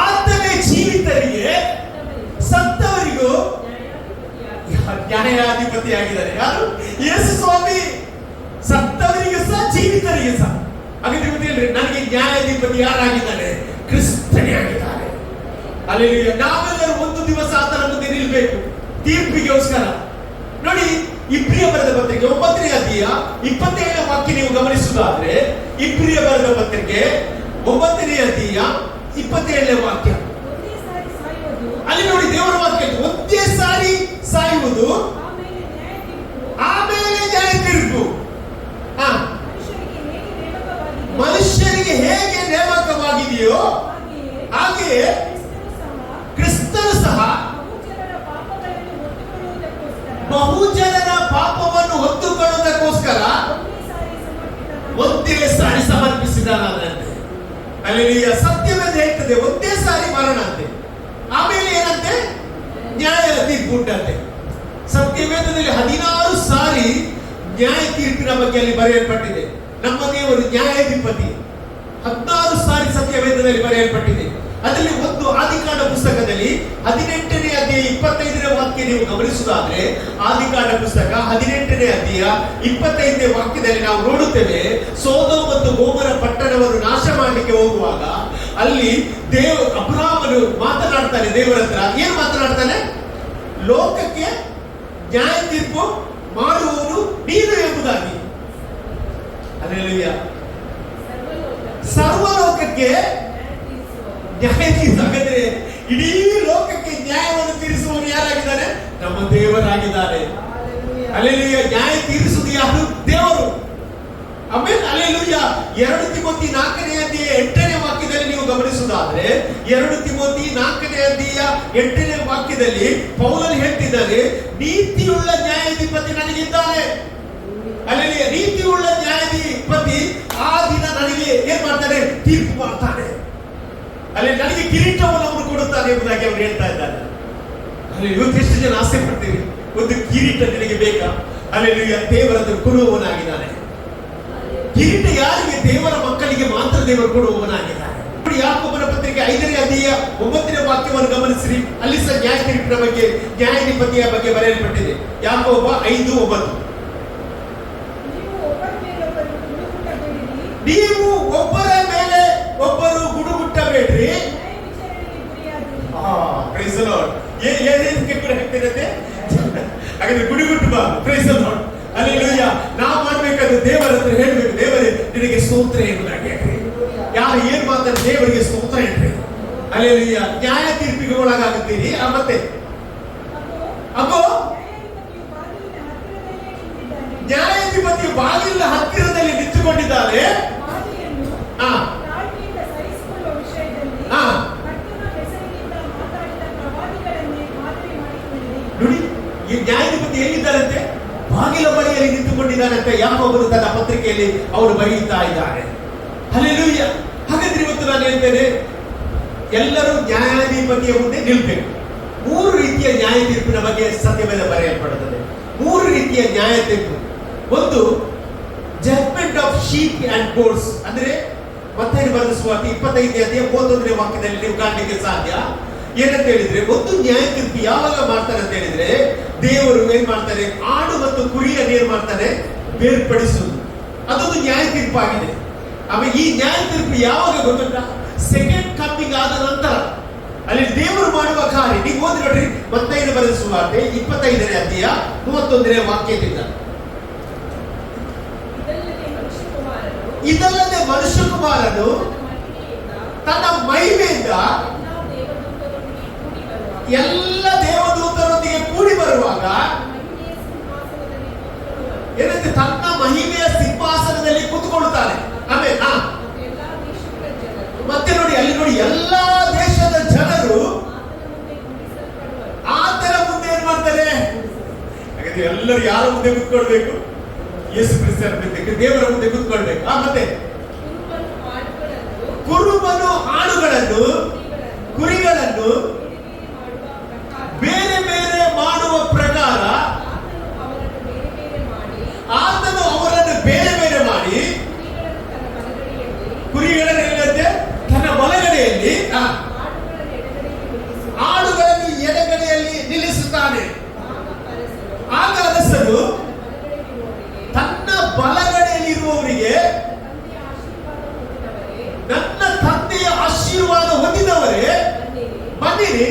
ಆತನೇ ಜೀವಿತರಿಗೆ ಸತ್ತವರಿಗೂ ನ್ಯಾಯಾಧಿಪತಿ ಆಗಿದ್ದಾರೆ. ಯಾರು? ಯೇಸು ಸ್ವಾಮಿ. ಸತ್ತವರಿಗೆ ಸಹ ಜೀವಿತರಿಗೆ ಸಹ. ಹಾಗಾದ್ರೆ ಹೇಳ್ರಿ, ನನಗೆ ನ್ಯಾಯಾಧಿಪತಿ ಯಾರಾಗಿದ್ದಾರೆ? ಕ್ರಿಸ್ತನೇ ಆಗಿದ್ದಾರೆ. ಹಲ್ಲೆಲೂಯಾ. ನಾವೆಲ್ಲರೂ ಒಂದು ದಿವಸ ಆತನ ಮುಂದೆ ನಿಲ್ಬೇಕು ತೀರ್ಪಿಗೋಸ್ಕರ. ನೋಡಿ, ಇಬ್ರಿಯ ಬರೆದ ಪತ್ರಿಕೆ 9ನೇ ಅಧ್ಯಾಯ 27ನೇ ವಾಕ್ಯ ನೀವು ಗಮನಿಸುವುದಾದ್ರೆ, ಇಬ್ರಿಯ ಬರೆದ ಪತ್ರಿಕೆ 9ನೇ ಅಧ್ಯಾಯ 27ನೇ ವಾಕ್ಯ. ಅಲ್ಲಿ ನೋಡಿ, ದೇವರ ವಾಕ್ಯ ಒಂದೇ ಸಾರಿ ಸಾಯುವುದು, ಆಮೇಲೆ ನ್ಯಾಯ ತೀರ್ಪು. ಮನುಷ್ಯರಿಗೆ ಹೇಗೆ ನೇಮಕವಾಗಿದೆಯೋ ಹಾಗೆಯೇ ಕ್ರಿಸ್ತನು ಸಹ ಬಹುಜನರ ಪಾಪವನ್ನು ಹೊತ್ತುಕೊಳ್ಳುವುದಕ್ಕೋಸ್ಕರ ಒಂದೇ ಸಾರಿ ಸಮರ್ಪಿಸಿದಾನಂತೆ. ಅಲ್ಲಿ ಸತ್ಯವೇದ ಹೇಳ್ತದೆ ಒಂದೇ ಸಾರಿ ಮರಣ ಅಂತೆ, ಆಮೇಲೆ ಏನಂತೆ ನ್ಯಾಯ ತೀರ್ಪು ಉಂಟಂತೆ. ಸತ್ಯವೇದದಲ್ಲಿ 16 ಸಾರಿ ನ್ಯಾಯ ತೀರ್ಪಿನ ಬಗ್ಗೆ ಅಲ್ಲಿ ಬರೆಯಲ್ಪಟ್ಟಿದೆ. ನಮ್ಮ ದೇವರು ನ್ಯಾಯಾಧಿಪತಿ. 16 ಸಾರಿ ಸತ್ಯವೇದದಲ್ಲಿ ಬರೆಯಲ್ಪಟ್ಟಿದೆ. ಅದರಲ್ಲಿ ಒಂದು ಆದಿಕಾಂಡ ಪುಸ್ತಕದಲ್ಲಿ 18ನೇ ಅಧ್ಯಾಯ 25ನೇ ವಾಕ್ಯ ನೀವು ಗಮನಿಸುವುದಾದ್ರೆ, ಆದಿಕಾಂಡ ಪುಸ್ತಕ 18ನೇ ಅಧ್ಯಾಯ 25ನೇ ವಾಕ್ಯದಲ್ಲಿ ನಾವು ನೋಡುತ್ತೇವೆ, ಸೊದೋಮ್ ಮತ್ತು ಗೋಮರ ಪಟ್ಟಣವನ್ನು ನಾಶ ಮಾಡಲಿಕ್ಕೆ ಹೋಗುವಾಗ ಅಲ್ಲಿ ಅಬ್ರಹಾಮನು ಮಾತನಾಡ್ತಾನೆ ದೇವರ ಹತ್ರ. ಏನ್ ಮಾತನಾಡ್ತಾನೆ? ಲೋಕಕ್ಕೆ ನ್ಯಾಯ ತೀರ್ಪು ಮಾಡುವವನು ನೀನು ಎಂಬುದಾಗಿ. ಹಲ್ಲೆಲೂಯಾ. ಸರ್ವಲೋಕಕ್ಕೆ ನ್ಯಾಯ ತೀರಿಸಾಗದ್ರೆ ಇಡೀ ಲೋಕಕ್ಕೆ ನ್ಯಾಯವನ್ನು ತೀರಿಸುವವನು ಯಾರಾಗಿದ್ದಾನೆ? ನಮ್ಮ ದೇವರಾಗಿದ್ದಾರೆ. ಹಲ್ಲೆಲೂಯಾ. ನ್ಯಾಯ ತೀರಿಸುವುದು ಯಾರು? ದೇವರು. ಆಮೇಲೆ ಹಲ್ಲೆಲೂಯಾ. 2 ತಿಮೋಥಿ 4ನೇ ಅಧ್ಯಾಯ 8ನೇ ವಾಕ್ಯದಲ್ಲಿ ನೀವು ಗಮನಿಸುವುದಾದ್ರೆ, 2 ತಿಮೋಥಿ 4ನೇ ಅಧ್ಯಾಯ 8ನೇ ವಾಕ್ಯದಲ್ಲಿ ಪೌಲನು ಹೇಳ್ತಿದ್ದಾನೆ, ನೀತಿಯುಳ್ಳ ನ್ಯಾಯಾಧಿಪತಿ ನನಗಿದ್ದಾನೆ. ಹಲ್ಲೆಲೂಯಾ. ನೀತಿಯುಳ್ಳ ನ್ಯಾಯಾಧಿಪತಿ ಆ ದಿನ ನನಗೆ ಏನ್ ಮಾಡ್ತಾನೆ? ತೀರ್ಪು ಮಾಡ್ತಾನೆ. ಅಲ್ಲಿ ನನಗೆ ಕಿರೀಟವನ್ನು ಅವನು ಕೊಡುತ್ತಾನೆ ಎಂಬುದಾಗಿ ಅವರು ಹೇಳ್ತಾ ಇದ್ದಾರೆ. ಅಲ್ಲಿ ಇವತ್ತು ಎಷ್ಟು ಜನ ಆಸೆ ಪಡ್ತೀವಿ, ಒಂದು ಕಿರೀಟ ನಿನಗೆ ಬೇಕಾ? ಅಲ್ಲಿ ದೇವರನ್ನು ಕೊಡುವವನಾಗಿದ್ದಾನೆ. ಕಿರೀಟ ಯಾರಿಗೆ? ದೇವರ ಮಕ್ಕಳಿಗೆ ಮಾತ್ರ ದೇವರು ಕೊಡುವವನಾಗಿದ್ದಾನೆ. ಯಾಕೋಬನ ಪತ್ರಿಕೆ 5ನೇ ಅಧ್ಯಾಯ 9ನೇ ವಾಕ್ಯವನ್ನು ಗಮನಿಸಿರಿ. ಅಲ್ಲಿ ಸಹ ನ್ಯಾಯ ತೀರ್ಪಿನ ಬಗ್ಗೆ, ನ್ಯಾಯಾಧಿಪತಿಯ ಬಗ್ಗೆ ಬರೆಯಲ್ಪಟ್ಟಿದೆ. ಯಾಕೋಬ 5:9. ನೀವು ಒಬ್ಬರ ಮೇಲೆ ಒಬ್ಬರು ಗುಡುಗುಟ್ಟಬೇಡ್ರಿ. Price the lord. ಏನಕ್ಕೆ ಕೂಡ ಹೇಳ್ತಿರತ್ತೆ? ಹಾಗಾದ್ರೆ ಗುಡುಗುಟ್ಟು ಬಾ. Praise the Lord. ಹಲ್ಲೆಲೂಯಾ. ನಾವು ಮಾಡಬೇಕಾದ್ರೆ ದೇವರ ಹತ್ರ ಹೇಳ್ಬೇಕು, ದೇವರೇ ನಿನಗೆ ಸ್ತೋತ್ರ ಎಂಬುದಾಗಿ. ಯಾರು ಏನ್ ಮಾತಾಡ್ತಾರೆ ದೇವರಿಗೆ ಸ್ತೋತ್ರ ಹೇಳ್ರಿ. ಹಲ್ಲೆಲೂಯಾ. ನ್ಯಾಯ ತೀರ್ಪಿಗೆ ಒಳಗಾಗುತ್ತೀರಿ. ಮತ್ತೆ ಅಗೋ ನ್ಯಾಯಾಧಿಪತಿ ಬಾಗಿಲಿನ ಹತ್ತಿರದಲ್ಲಿ ನಿಂತುಕೊಂಡಿದ್ದಾರೆ. ನೋಡಿ, ಈ ನ್ಯಾಯಾಧಿಪತಿ ಎಲ್ಲಿದ್ದಾರಂತೆ? ಬಾಗಿಲ ಬಳಿಯಲ್ಲಿ ನಿಂತುಕೊಂಡಿದ್ದಾರಂತೆ. ಯಾಕೋಬನು ತನ್ನ ಪತ್ರಿಕೆಯಲ್ಲಿ ಅವರು ಬರೆಯುತ್ತಾ ಇದ್ದಾರೆ. ಹಲ್ಲೆಲೂಯಾ. ಹಾಗಾದ್ರೆ ಇವತ್ತು ನಾನು ಹೇಳ್ತೇನೆ, ಎಲ್ಲರೂ ನ್ಯಾಯಾಧಿಪತಿಯ ಮುಂದೆ ನಿಲ್ಬೇಕು. 3 ರೀತಿಯ ನ್ಯಾಯ ತೀರ್ಪಿನ ಬಗ್ಗೆ ಸತ್ಯವೇದ ಬರೆಯಲ್ಪಡುತ್ತದೆ. 3 ರೀತಿಯ ನ್ಯಾಯ ತೀರ್ಪು. ಒಂದು judgement of sheep and goats, ಅಂದ್ರೆ ಮತ್ತಾಯನ ಬರೆದ ಸುವಾರ್ತೆ 25ನೇ ಅಧ್ಯಾಯ 31ನೇ ವಾಕ್ಯದಲ್ಲಿ ನೀವು ಕಾಣಲಿಕ್ಕೆ ಸಾಧ್ಯ. ಏನಂತ ಹೇಳಿದ್ರೆ, ಒಂದು ನ್ಯಾಯ ತೀರ್ಪು ಯಾವಾಗ ಮಾಡ್ತಾರೆ ಅಂತ ಹೇಳಿದ್ರೆ, ದೇವರು ಏನ್ ಮಾಡ್ತಾರೆ? ಆಡು ಮತ್ತು ಕುರಿಯನ್ನು ಏನ್ ಮಾಡ್ತಾರೆ? ಬೇರ್ಪಡಿಸುವುದು. ಅದೊಂದು ನ್ಯಾಯ ತೀರ್ಪು ಆಗಿದೆ. ಆಮೇಲೆ ಈ ನ್ಯಾಯ ತೀರ್ಪು ಯಾವಾಗ ಗೊತ್ತುಂಟಾ? ಸೆಕೆಂಡ್ ಕಮ್ಮಿಂಗ್ ಆದ ನಂತರ ಅಲ್ಲಿ ದೇವರು ಮಾಡುವ ಕಾರ್ಯ. ನೀವು ಓದಿ ನೋಡ್ರಿ, ಮತ್ತಾಯನ ಬರೆದ ಸುವಾರ್ತೆ 25ನೇ ಅಧ್ಯಾಯ 31ನೇ ವಾಕ್ಯದಿಂದ. ಇದಲ್ಲದೆ ಮನುಷ್ಯ ಕುಮಾರನು ತನ್ನ ಮಹಿಮೆಯಿಂದ ಎಲ್ಲ ದೇವದೂತರೊಂದಿಗೆ ಕೂಡಿ ಬರುವಾಗ ಏನಂತೆ? ತನ್ನ ಮಹಿಮೆಯ ಸಿಂಹಾಸನದಲ್ಲಿ ಕೂತ್ಕೊಳ್ಳುತ್ತಾನೆ. ಆಮೇಲೆ ಮತ್ತೆ ನೋಡಿ, ಅಲ್ಲಿ ನೋಡಿ, ಎಲ್ಲಾ ದೇಶದ ಜನರು ಆತನ ಮುಂದೆ ಏನ್ ಮಾಡ್ತಾರೆ? ಹಾಗಾದ್ರೆ ಎಲ್ಲರೂ ಯಾರ ಮುಂದೆ ಕೂತ್ಕೊಳ್ಬೇಕು? ಯೇಸು ಕ್ರಿಸ್ತನ ಮುಂದೆ, ದೇವರ ಮುಂದೆ ಕೂತ್ಕೊಳ್ಬೇಕು. ಮತ್ತೆ ಕುರುಬನು ಆಡುಗಳನ್ನು, ಕುರಿಗಳನ್ನು ಬೇರೆ ಬೇರೆ ಮಾಡುವ ಪ್ರಕಾರ ಆತನು ಅವರನ್ನು ಬೇರೆ ಬೇರೆ ಮಾಡಿ, ಕುರಿಗಳನ್ನು ಏನಂತೆ? ತನ್ನ ಬಲಗಡೆಯಲ್ಲಿ, ಆಡುಗಳನ್ನು ಎಡಗಡೆಯಲ್ಲಿ ನಿಲ್ಲಿಸುತ್ತಾನೆ. ಆಗ ಅರಸನು ತನ್ನ ಬಲಗಡೆಯಲ್ಲಿ ಇರುವವರಿಗೆ, ನನ್ನ ತಂದೆಯ ಆಶೀರ್ವಾದ ಹೊಂದಿದವರೇ ಬನ್ನಿರಿ,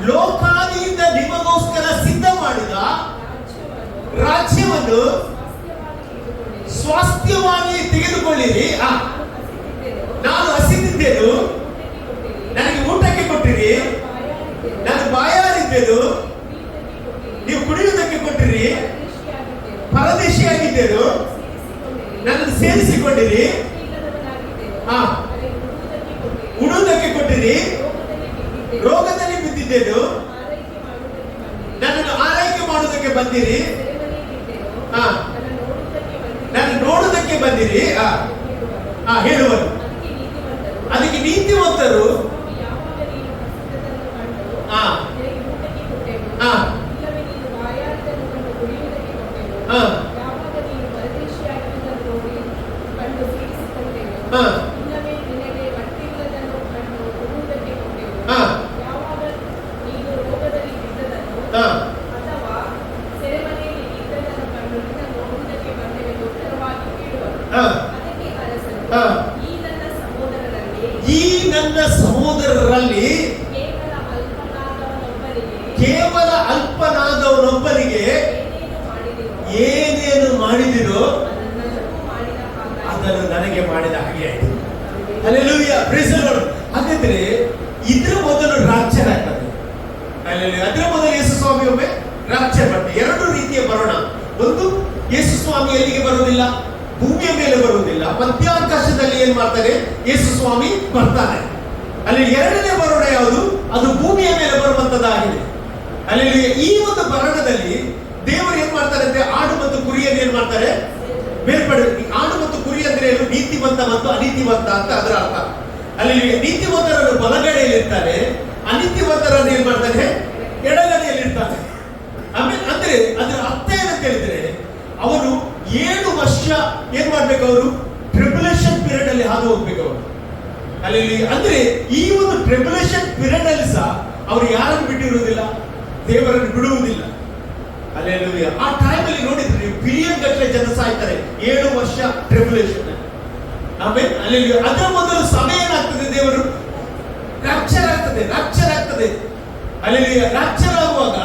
ಲೋಕಾದಿಯಿಂದ ನಿಮಗೋಸ್ಕರ ಸಿದ್ಧ ಮಾಡಿದ ರಾಜ್ಯವನ್ನು ಸ್ವಾಸ್ಥ್ಯವಾಗಿ ತೆಗೆದುಕೊಳ್ಳಿರಿ. ನಾನು ಹಸಿದಿದ್ದೆನು, ನನಗೆ ಊಟಕ್ಕೆ ಕೊಟ್ಟಿರಿ. ನಾನು ಬಾಯಾರಿದ್ದೆನು, ನೀವು ಕುಡಿಯುವುದಕ್ಕೆ ಕೊಟ್ಟಿರಿ. ಪರದೇಶಿಯಾಗಿದ್ದೆನು, ನನ್ನನ್ನು ಸೇರಿಸಿಕೊಂಡಿರಿ. ಉಡುವುದಕ್ಕೆ ಕೊಟ್ಟಿರಿ. ರೋಗದಲ್ಲಿ ಬಿದ್ದಿದ್ದೆನು, ನನ್ನನ್ನು ಆರೈಕೆ ಮಾಡುವುದಕ್ಕೆ ಬಂದಿರಿ. ನನ್ನ ನೋಡುವುದಕ್ಕೆ ಬಂದಿರಿ. ಹೇಳುವರು. ಅದಕ್ಕೆ ನೀತಿವಂತರು ಈ ನನ್ನ ಸಹೋದರರಲ್ಲಿ ಕೇವಲ ಅಲ್ಪನಾದವನೊಬ್ಬನಿಗೆ ಏನೇನು ಮಾಡಿದಿರೋ ಅದನ್ನು ನನಗೆ ಮಾಡಿದ ಹಾಗೆ ಆಯಿತು. Hallelujah, praise the Lord. ಹಾಗಾದ್ರೆ ಇದ್ರ ಮೊದಲು ರಾಜ್ಯ ಆಗ್ತದೆ. ಹಲ್ಲೆಲೂಯಾ. ಅದರ ಮೊದಲು ಯೇಸು ಸ್ವಾಮಿ ಒಮ್ಮೆ ರಾಜ್ಯ ಬರ್ತದೆ. ಎರಡು ರೀತಿಯ ಬರೋಣ. ಒಂದು, ಯೇಸು ಸ್ವಾಮಿ ಎಲ್ಲಿಗೆ ಬರುವುದಿಲ್ಲ, ಭೂಮಿಯ ಮೇಲೆ ಬರುವುದಿಲ್ಲ, ಮಧ್ಯಾಕಾಶದಲ್ಲಿ ಏನ್ ಮಾಡ್ತಾರೆ, ಯೇಸು ಸ್ವಾಮಿ ಬರ್ತಾನೆ. ಅಲ್ಲಿ ಎರಡನೇ ಬರೋಣ ಯಾವುದು, ಅದು ಭೂಮಿಯ ಮೇಲೆ ಬರುವಂತದ್ದಾಗಿದೆ. ಅಲ್ಲಿ ಈ ಒಂದು ಬರಣದಲ್ಲಿ ದೇವರು ಏನ್ ಮಾಡ್ತಾರೆ ಅಂದ್ರೆ ಆಡು ಮತ್ತು ಕುರಿಯನ್ನು ಏನ್ ಮಾಡ್ತಾರೆ, ಬೇರ್ಪಡ. ಆಡು ಮತ್ತು ಕುರಿ ಅಂದ್ರೆ ಏನು, ನೀತಿವಂತ ಮತ್ತು ಅನೀತಿವಂತ ಅಂತ ಅದರ ಅರ್ಥ. ಅಲ್ಲಿ ನೀತಿವಂತರನ್ನು ಬಲಗಡೆಯಲ್ಲಿ ಇರ್ತಾನೆ, ಅನೀತಿವಂತರನ್ನು ಏನ್ ಮಾಡ್ತಾನೆ, ಎಡಗಡೆಯಲ್ಲಿ ಇರ್ತಾನೆ. ಆಮೇಲೆ ಅಂದ್ರೆ ಅದರ ಅರ್ಥ ಏನಂತ ಹೇಳಿದ್ರೆ, ಅವರು 7 ವರ್ಷ ಏನ್ ಮಾಡ್ಬೇಕು, ಅವರು ಟ್ರಿಬ್ಯುಲೇಷನ್ ಪೀರಿಯಡ್ ಅಲ್ಲಿ ಹಾದು ಹೋಗ್ಬೇಕು ಅವರು. ಅಲ್ಲಿ ಅಂದ್ರೆ ಈ ಒಂದು ಟ್ರಿಬ್ಯುಲೇಷನ್ ಪೀರಿಯಡ್ ಅಲ್ಲಿ ಸಹ ಅವರು ಯಾರನ್ನು ಬಿಟ್ಟಿರುವುದಿಲ್ಲ, ದೇವರನ್ನು ಬಿಡುವುದಿಲ್ಲ. ಅಲ್ಲಿ ಆ ಟೈಮ್ ಅಲ್ಲಿ ನೋಡಿದ್ರೆ ನೀವು ಬಿಲಿಯನ್ ಗಟ್ಟಲೆ ಜನ ಸಾಯ್ತಾರೆ 7 ವರ್ಷ ಟ್ರಿಬ್ಯುಲೇಷನ್. ಆಮೇಲೆ ಅಲ್ಲಿ ಅದರ ಮೊದಲು ಸಮಯ ಏನಾಗ್ತದೆ, ದೇವರು ರಾಪ್ಚರ್ ಆಗ್ತದೆ. ಅಲ್ಲಿ ರಾಪ್ಚರ್ ಆಗುವಾಗ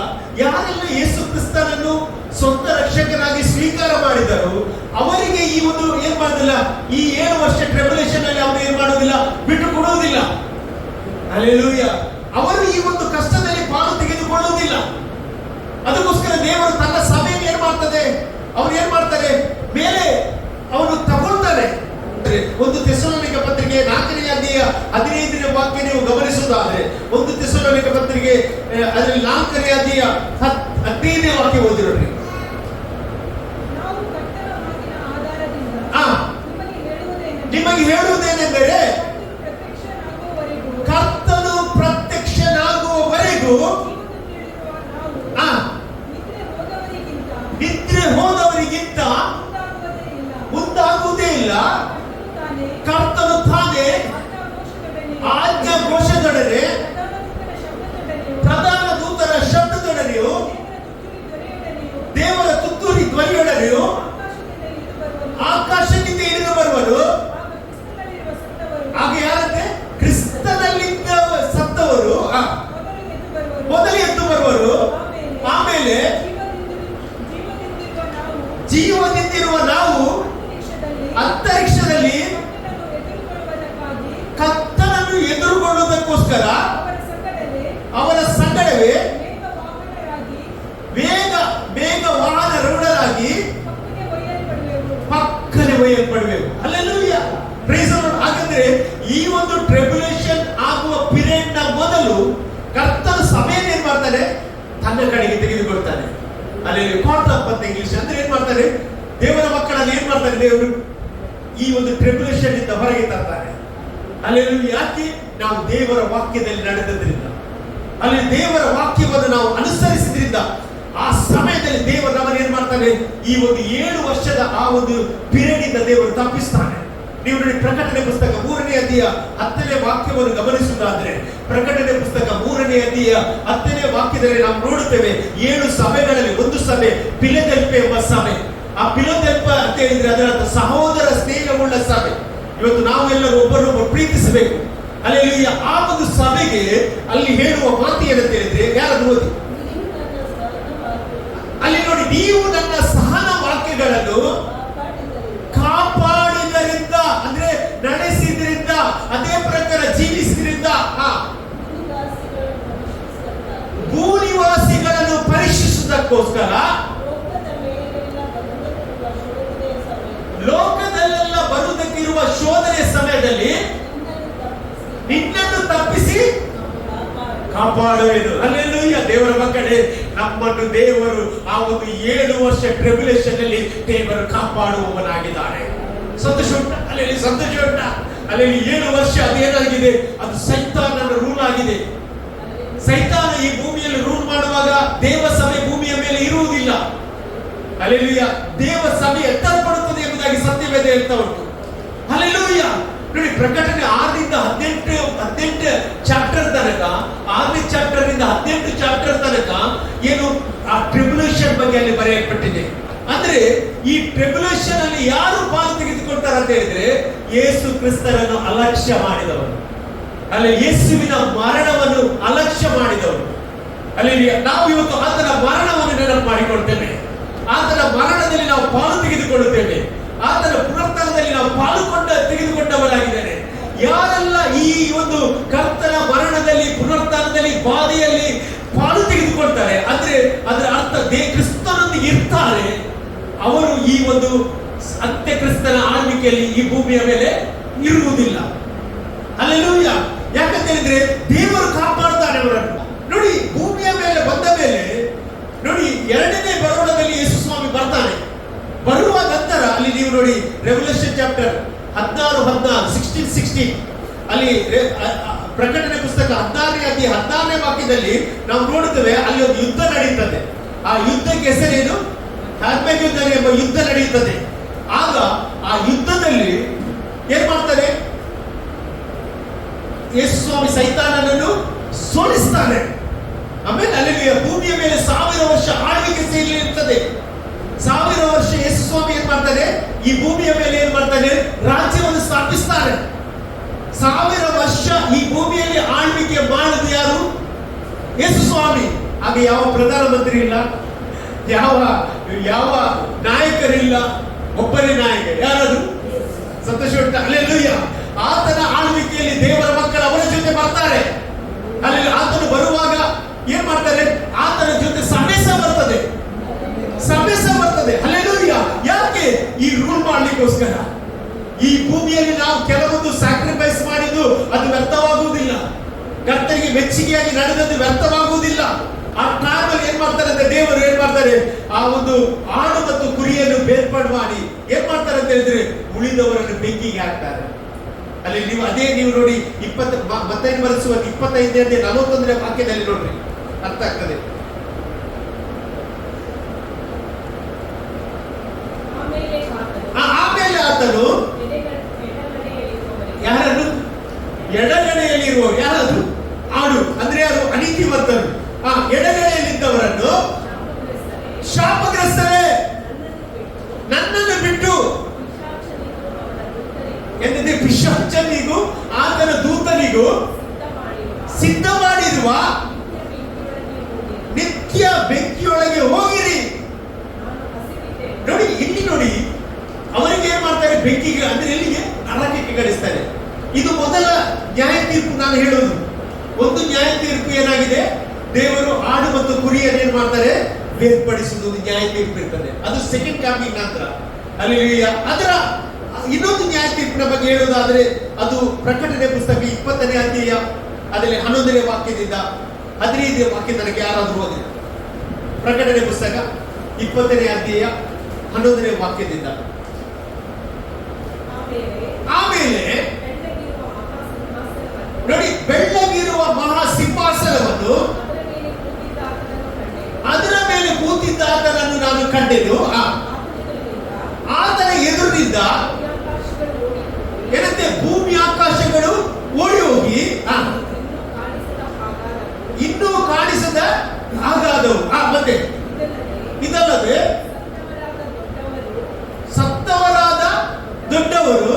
ಯಾರೆಲ್ಲ ಯೇಸು ಕ್ರಿಸ್ತನನ್ನು ಸ್ವಂತ ರಕ್ಷಕನಾಗಿ ಸ್ವೀಕಾರ ಮಾಡಿದರು ಅವರಿಗೆ ಈ ಒಂದು ಏನ್ ಮಾಡೋದಿಲ್ಲ, ಈ 7 ವರ್ಷ ಟ್ರಿಬ್ಯುಲೇಷನ್ ಅಲ್ಲಿ ಅವರು ಏನ್ ಮಾಡೋದಿಲ್ಲ, ಬಿಟ್ಟು ಕೊಡುವುದಿಲ್ಲ. ಹಲ್ಲೆಲೂಯಾ. ಅವರು ಈ ಒಂದು ಕಷ್ಟದಲ್ಲಿ ಪಾಲು ತೆಗೆದುಕೊಳ್ಳುವುದಿಲ್ಲ. ಅದಕ್ಕೋಸ್ಕರ ದೇವರು ತನ್ನ ಸಭೆಯನ್ನು ಏನ್ ಮಾಡ್ತದೆ, ಅವ್ರು ಏನ್ ಮಾಡ್ತಾರೆ, ಮೇಲೆ ಅವನು ತಗೊಳ್ತಾರೆ. ಒಂದು ಥೆಸಲೋನಿಕ ಪತ್ರಿಕೆ 4ನೇ ಅಧ್ಯಾಯ 15ನೇ ವಾಕ್ಯ ನೀವು ಗಮನಿಸುವುದಾದ್ರೆ, ಒಂದು ಥೆಸಲೋನಿಕ ಪತ್ರಿಕೆ ಅದರಲ್ಲಿ 4ನೇ ಅಧ್ಯಾಯ 15ನೇ ವಾಕ್ಯ ಓದಿರೋರಿ. ನಿಮಗೆ ಹೇಳುವುದೇನೆಂದರೆ, ಕರ್ತನು ಪ್ರತ್ಯಕ್ಷನಾಗುವವರೆಗೂ ನಿದ್ರೆ ಹೋದವರಿಗಿಂತ ಮುಂದಾಗುವುದೇ ಇಲ್ಲ. ಕರ್ತನು ತಾನೇ ಆಜ್ಞಾ ಘೋಷದೊಡನೆ, ಪ್ರಧಾನ ದೂತರ ಶಬ್ದದೊಡನೆಯೂ, ದೇವರ ತುತ್ತೂರಿ ಧ್ವನಿಯೊಡನೆಯೂ ಆಕಾಶದಿಂದ ಇಳಿದು ಬರುವರು. ಆಗ ಯಾರಂತೆ, ಕ್ರಿಸ್ತನಲ್ಲಿದ್ದ ಸತ್ತವರು ಮೊದಲು ಎದ್ದು ಬರುವರು. ಆಮೇಲೆ ಜೀವದಿಂದಿರುವ ನಾವು ಅಂತರಿಕ್ಷದಲ್ಲಿ ಕರ್ತನನ್ನು ಎದುರುಗೊಳ್ಳುವುದಕ್ಕೋಸ್ಕರ ಅವರ ಸಂಗಡವೇ ಬೇಗ ವಾಹನರೂಢರಾಗಿ ಪಕ್ಕನೆ ಒಯ್ಯಲ್ಪಡಬೇಕು. Hallelujah, praise the Lord. ಹಾಗಾದ್ರೆ ಈ ಒಂದು ಟ್ರಿಬ್ಯುಲೇಷನ್ ಆಗುವ ಪೀರಿಯಡ್ ನ ಮೊದಲು ಕರ್ತನ ಸಭೆಯನ್ನು ಏನ್ ಮಾಡ್ತಾನೆ, ತನ್ನ ಕಡೆಗೆ ತೆಗೆದುಕೊಳ್ತಾನೆ. ಅಲ್ಲಿ ಕಾಟ್ ಅಪ್ ಅಂತ ಇಂಗ್ಲಿಷ್ ಅಂದ್ರೆ ಏನ್ ಮಾಡ್ತಾರೆ, ದೇವರ ಮಕ್ಕಳನ್ನು ಏನ್ ಮಾಡ್ತಾರೆ, ದೇವರು ಈ ಒಂದು ಟ್ರಿಬ್ಯುಲೇಷನ್ ಇಂದ ಹೊರಗೆ ತರ್ತಾರೆ. ಅಲ್ಲಿ ಯಾಕೆ, ನಾವು ದೇವರ ವಾಕ್ಯದಲ್ಲಿ ನಡೆದದ್ರಿಂದ, ಅಲ್ಲಿ ದೇವರ ವಾಕ್ಯವನ್ನು ನಾವು ಅನುಸರಿಸಿದ್ರಿಂದ ಆ ಸಮಯದಲ್ಲಿ ದೇವರು ನಮ್ಮನ್ನು ಏನ್ ಮಾಡ್ತಾನೆ, ಈ ಒಂದು 7 ವರ್ಷದ ಆ ಒಂದು ಪೀರಿಯಡ್ ಇಂದ ದೇವರು ತಪ್ಪಿಸ್ತಾನೆ. ನೀವು ನೋಡಿ, ಪ್ರಕಟಣೆ ಪುಸ್ತಕ 3ನೇ ಅಧ್ಯಾಯ 10ನೇ ವಾಕ್ಯವನ್ನು ಗಮನಿಸುವುದಾದ್ರೆ, ಪ್ರಕಟಣೆ ಪುಸ್ತಕ 3ನೇ ಅಧ್ಯಾಯ 10ನೇ ವಾಕ್ಯದಲ್ಲಿ ನಾವು ನೋಡುತ್ತೇವೆ, 7 ಸಭೆಗಳಲ್ಲಿ ಒಂದು ಸಭೆ ಫಿಲದೆಲ್ಫಿಯ ಎಂಬ ಸಭೆ. ಆ ಫಿಲದೆಲ್ಫಿಯ ಅಂತ ಹೇಳಿದ್ರೆ ಅದರ ಸಹೋದರ ಸ್ನೇಹವುಳ್ಳ ಸಭೆ. ಇವತ್ತು ನಾವೆಲ್ಲರೂ ಒಬ್ಬರೊಬ್ಬರು ಪ್ರೀತಿಸಬೇಕು. ಅಲ್ಲಿ ಆ ಒಂದು ಸಭೆಗೆ ಅಲ್ಲಿ ಹೇಳುವ ಮಾತು ಏನಂತ ಹೇಳಿದ್ರೆ, ಯಾರನ್ನು ಓದಿ ಅಲ್ಲಿ ನೋಡಿ, ನೀವು ನನ್ನ ಸಹನ ವಾಕ್ಯಗಳನ್ನು ಕಾಪಾಡಿದರಿಂದ, ಅಂದ್ರೆ ನಡೆಸಿದ್ರಿಂದ, ಅದೇ ಪ್ರಕಾರ ಜೀವಿಸಿದ್ರಿಂದ, ಭೂನಿವಾಸಿಗಳನ್ನು ಪರೀಕ್ಷಿಸುವುದಕ್ಕೋಸ್ಕರ ಲೋಕದಲ್ಲೆಲ್ಲ ಬರುವುದಕ್ಕಿರುವ ಶೋಧನೆ ಸಮಯದಲ್ಲಿ ನಿನ್ನನ್ನು ತಪ್ಪಿಸಿ ಕಾಪಾಡುವೆನು. ಹಲ್ಲೆಲೂಯಾ. ದೇವರ ಮಕ್ಕಳೇ, ನಮ್ಮನ್ನು ದೇವರು ಆ ಒಂದು 7 ವರ್ಷ ಟ್ರಿಬ್ಯುಲೇಷನ್ ಅಲ್ಲಿ ದೇವರು ಕಾಪಾಡುವವನಾಗಿದ್ದಾನೆ. ಸಂತೋಷ ಉಂಟಾ? ಅಲ್ಲಿ ಸಂತೋಷ ಉಂಟಾ? ಅಲ್ಲಿ 7 ವರ್ಷ ಅದೇನಾಗಿದೆ, ಅದು ಸೈತಾನನ ರೂಲ್ ಆಗಿದೆ. ಸೈತಾನ ಈ ಭೂಮಿಯಲ್ಲಿ ರೂಲ್ ಮಾಡುವಾಗ ದೇವ ಸಭೆ ಭೂಮಿಯ ಮೇಲೆ ಇರುವುದಿಲ್ಲ. ಹಲ್ಲೆಲೂಯ. ದೇವ ಸಭೆ ಎತ್ತಲ್ಪಡುತ್ತದೆ ಎಂಬುದಾಗಿ ಸತ್ಯವೇದ ಹೇಳ್ತಾ ಉಂಟು. ಹಲ್ಲೆಲೂಯ. ನೋಡಿ, ಪ್ರಕಟಣೆ 6ರಿಂದ 18 ಚಾಪ್ಟರ್ ತನಕ, 6ನೇ ಚಾಪ್ಟರ್ ಇಂದ 18 ಚಾಪ್ಟರ್ ತನಕ ಏನು ಆ ಟ್ರಿಬ್ಯುಲೇಷನ್ ಬಗ್ಗೆ ಅಲ್ಲಿ ಬರೆಯಲ್ಪಟ್ಟಿದೆ. ಅಂದ್ರೆ ಈ ಟ್ರಿಬ್ಯುಲೇಷನ್ ಅಲ್ಲಿ ಯಾರು ಪಾಲು ತೆಗೆದುಕೊಳ್ತಾರೆ ಅಂತ ಹೇಳಿದ್ರೆ, ಯೇಸು ಕ್ರಿಸ್ತರನ್ನು ಅಲಕ್ಷ್ಯ ಮಾಡಿದವರು, ಅಲ್ಲಿ ಯೇಸುವಿನ ಮರಣವನ್ನು ಅಲಕ್ಷ್ಯ ಮಾಡಿದವರು. ಅಲ್ಲಿ ನಾವು ಇವತ್ತು ಆತನ ಮರಣವನ್ನು ನೆನಪು ಮಾಡಿಕೊಳ್ತೇವೆ. ಆತನ ಮರಣದಲ್ಲಿ ನಾವು ಪಾಲು ತೆಗೆದುಕೊಳ್ಳುತ್ತೇವೆ. ಆತನ ಪುನರುತ್ಥಾನದಲ್ಲಿ ನಾವು ತೆಗೆದುಕೊಂಡವರಾಗಿದ್ದೇನೆ. ಯಾರೆಲ್ಲ ಈ ಒಂದು ಕರ್ತನ ಮರಣದಲ್ಲಿ, ಪುನರುತ್ಥಾನದಲ್ಲಿ, ಬಾಧೆಯಲ್ಲಿ ಪಾಲು ತೆಗೆದುಕೊಳ್ತಾರೆ, ಅಂದ್ರೆ ಅದರ ಅರ್ಥ ಕ್ರಿಸ್ತನೊಂದಿಗೆ ಇರ್ತಾರೆ, ಅವರು ಈ ಒಂದು ಅಂತ್ಯಕ್ರಿಸ್ತನ ಆಳ್ವಿಕೆಯಲ್ಲಿ ಈ ಭೂಮಿಯ ಮೇಲೆ ಇರುವುದಿಲ್ಲ. ಹಲ್ಲೆಲೂಯ. ಯಾಕಂತ ಹೇಳಿದ್ರೆ ದೇವರು ಕಾಪಾಡ್ತಾನೆ ಅವರನ್ನು. ನೋಡಿ, ಭೂಮಿಯ ಮೇಲೆ ಬಂದ ಮೇಲೆ ನೋಡಿ, 2ನೇ ಬರೋಣದಲ್ಲಿ ಯೇಸು ಸ್ವಾಮಿ ಬರ್ತಾನೆ. ಬರುವ ನಂತರ ಅಲ್ಲಿ ನೀವು ನೋಡಿ, ರೆವಲ್ಯೂಷನ್ ಚಾಪ್ಟರ್ 16 ಅಲ್ಲಿ ಪ್ರಕಟಣೆ ಪುಸ್ತಕ 16ನೇ ಅಧ್ಯಾಯ 16ನೇ ವಾಕ್ಯದಲ್ಲಿ ನಾವು ನೋಡುತ್ತೇವೆ, ಅಲ್ಲಿ ಒಂದು ಯುದ್ಧ ನಡೆಯುತ್ತದೆ. ಆ ಯುದ್ಧಕ್ಕೆ ಹೆಸರೇನು? ಹರ್ಮೆಗೆದ್ದೋನ್ ಎಂಬ ಯುದ್ಧ ನಡೆಯುತ್ತದೆ. ಆಗ ಆ ಯುದ್ಧದಲ್ಲಿ ಏನ್ ಮಾಡ್ತಾರೆ? ಯೇಸು ಸ್ವಾಮಿ ಸೈತಾನನನ್ನು ಸೋಲಿಸ್ತಾನೆ. ಆಮೇಲೆ ಅಲ್ಲಿ ಭೂಮಿಯ ಮೇಲೆ 1000 ವರ್ಷ ಆಳ್ವಿಕೆ ಸೇರಿರ್ತದೆ. 1000 ವರ್ಷ ಯೇಸು ಸ್ವಾಮಿ ಏನ್ ಮಾಡ್ತಾನೆ? ಈ ಭೂಮಿಯ ಮೇಲೆ ಏನ್ ಮಾಡ್ತಾನೆ? ರಾಜ್ಯವನ್ನು ಸ್ಥಾಪಿಸ್ತಾನೆ. 1000 ವರ್ಷ ಈ ಭೂಮಿಯಲ್ಲಿ ಆಳ್ವಿಕೆ ಮಾಡುವುದು ಯಾರು? ಯೇಸು ಸ್ವಾಮಿ. ಹಾಗೆ ಯಾವ ಪ್ರಧಾನಮಂತ್ರಿ ಇಲ್ಲ, ಯಾವ ನಾಯಕರಿಲ್ಲ, ಒಬ್ಬರೇ ನಾಯಕ. ಯಾರದು? ಸಂತೋಷ ಉಂಟಾ? ಹಲ್ಲೆಲೂಯ. ಆತನ ಆಳ್ವಿಕೆಯಲ್ಲಿ ದೇವರ ಮಕ್ಕಳು ಅವರ ಜೊತೆ ಬರ್ತಾರೆ. ಅಲ್ಲಿ ಆತನು ಬರುವಾಗ ಏನ್ ಮಾಡ್ತಾರೆ? ಆತನ ಜೊತೆ ಸಮೇಸ ಬರ್ತದೆ. ಹಲ್ಲೆಲೂಯ. ಯಾಕೆ? ಈ ರೂಲ್ ಮಾಡ್ಲಿಕ್ಕೋಸ್ಕರ. ಈ ಭೂಮಿಯಲ್ಲಿ ನಾವು ಕೆಲವೊಂದು ಸ್ಯಾಕ್ರಿಫೈಸ್ ಮಾಡಿದ್ದು ಅದು ವ್ಯರ್ಥವಾಗುವುದಿಲ್ಲ. ಕರ್ತನಿಗೆ ಮೆಚ್ಚುಗೆಯಾಗಿ ನಡೆದದ್ದು ವ್ಯರ್ಥವಾಗುವುದಿಲ್ಲ. ಆ ಟೈಮಲ್ಲಿ ಏನ್ ಮಾಡ್ತಾರೆ ಅಂದ್ರೆ, ದೇವರು ಏನ್ ಮಾಡ್ತಾರೆ? ಆ ಒಂದು ಆಡು ಮತ್ತು ಕುರಿಯನ್ನು ಬೇರ್ಪಾಡು ಮಾಡಿ ಏನ್ ಮಾಡ್ತಾರೆ ಅಂತ ಹೇಳಿದ್ರೆ, ಉಳಿದವರನ್ನು ಬೆಂಕಿಗೆ ಹಾಕ್ತಾರೆ. ಅಲ್ಲಿ ನೀವು ನೋಡಿ, 20 ಮತ್ತಾಯನ ಬರೆಸುವ 25ನೇ 41ನೇ ವಾಕ್ಯದಲ್ಲಿ ನೋಡ್ರಿ, ಅರ್ಥ ಆಗ್ತದೆ. ಆಮೇಲೆ ಆತನು ಯಾರನ್ನು? ಎಡಗಡೆಯಲ್ಲಿರುವವರು. ಯಾರದು? ಆಡು ಅಂದ್ರೆ ಯಾರು? ಅನೀತಿವಂತರು. ಎಡಗಡೆಯಲ್ಲಿದ್ದವರನ್ನು ಶಾಪಗ್ರಸ್ತರೇ, ನನ್ನನ್ನು ಬಿಟ್ಟು ಎಂದರೆ ಪಿಶಾಚನಿಗೂ ಆತನ ದೂತನಿಗೂ ಸಿದ್ಧ ಮಾಡಿರುವ ನಿತ್ಯ ಬೆಂಕಿಯೊಳಗೆ ಹೋಗಿರಿ. ನೋಡಿ, ಇಲ್ಲಿ ನೋಡಿ, ಅವರಿಗೆ ಏನ್ ಮಾಡ್ತಾರೆ? ಬೆಂಕಿಗೆ, ಅಂದ್ರೆ ಎಲ್ಲಿಗೆ? ನರಕಕ್ಕೆ ಕಳಿಸ್ತಾರೆ. ಇದು ಮೊದಲ ನ್ಯಾಯ ತೀರ್ಪು. ನಾನು ಹೇಳೋದು ಒಂದು ನ್ಯಾಯ ತೀರ್ಪು ಏನಾಗಿದೆ? ದೇವರು ಆಡು ಮತ್ತು ಕುರಿಯನ್ನು ಏನ್ ಮಾಡ್ತಾರೆ? ಬೇರ್ಪಡಿಸುವುದು ಒಂದು ನ್ಯಾಯ ತೀರ್ಪು ಇರ್ತದೆ. ಅದು ಸೆಕೆಂಡ್ ಕಮಿಂಗ್ ನಂತರ. ಅಲ್ಲಿ ಅದರ ಇನ್ನೊಂದು ನ್ಯಾಯ ತೀರ್ಪಿನ ಬಗ್ಗೆ ಹೇಳುವುದಾದ್ರೆ, ಅದು ಪ್ರಕಟಣೆ ಪುಸ್ತಕ 20ನೇ ಅಧ್ಯಾಯ ಅದರಲ್ಲಿ 11ನೇ ವಾಕ್ಯದಿಂದ 15ನೇ ವಾಕ್ಯ ತನಕ ಯಾರಾದ್ರೂ ಓದಿ. ಪ್ರಕಟಣೆ ಪುಸ್ತಕ 20ನೇ ಅಧ್ಯಾಯ 11ನೇ ವಾಕ್ಯದಿಂದ. ಆಮೇಲೆ ನೋಡಿ, ಬೆಳ್ಳಗಿರುವ ಮಹಾ ಸಿಂಹಾಸನವನ್ನು, ಅದರ ಮೇಲೆ ಕೂತಿದ್ದ ಆತನನ್ನು ನಾನು ಕಂಡೆನು. ಆತನ ಎದುರಿನಿಂದ ಏನಂತೆ? ಭೂಮಿ ಆಕಾಶಗಳು ಓಡಿ ಹೋಗಿ ಇನ್ನೂ ಕಾಣಿಸದ ಹಾಗಾದವು. ಮತ್ತೆ ಇದಲ್ಲದೆ ಸತ್ತವರಾದ ದೊಡ್ಡವರು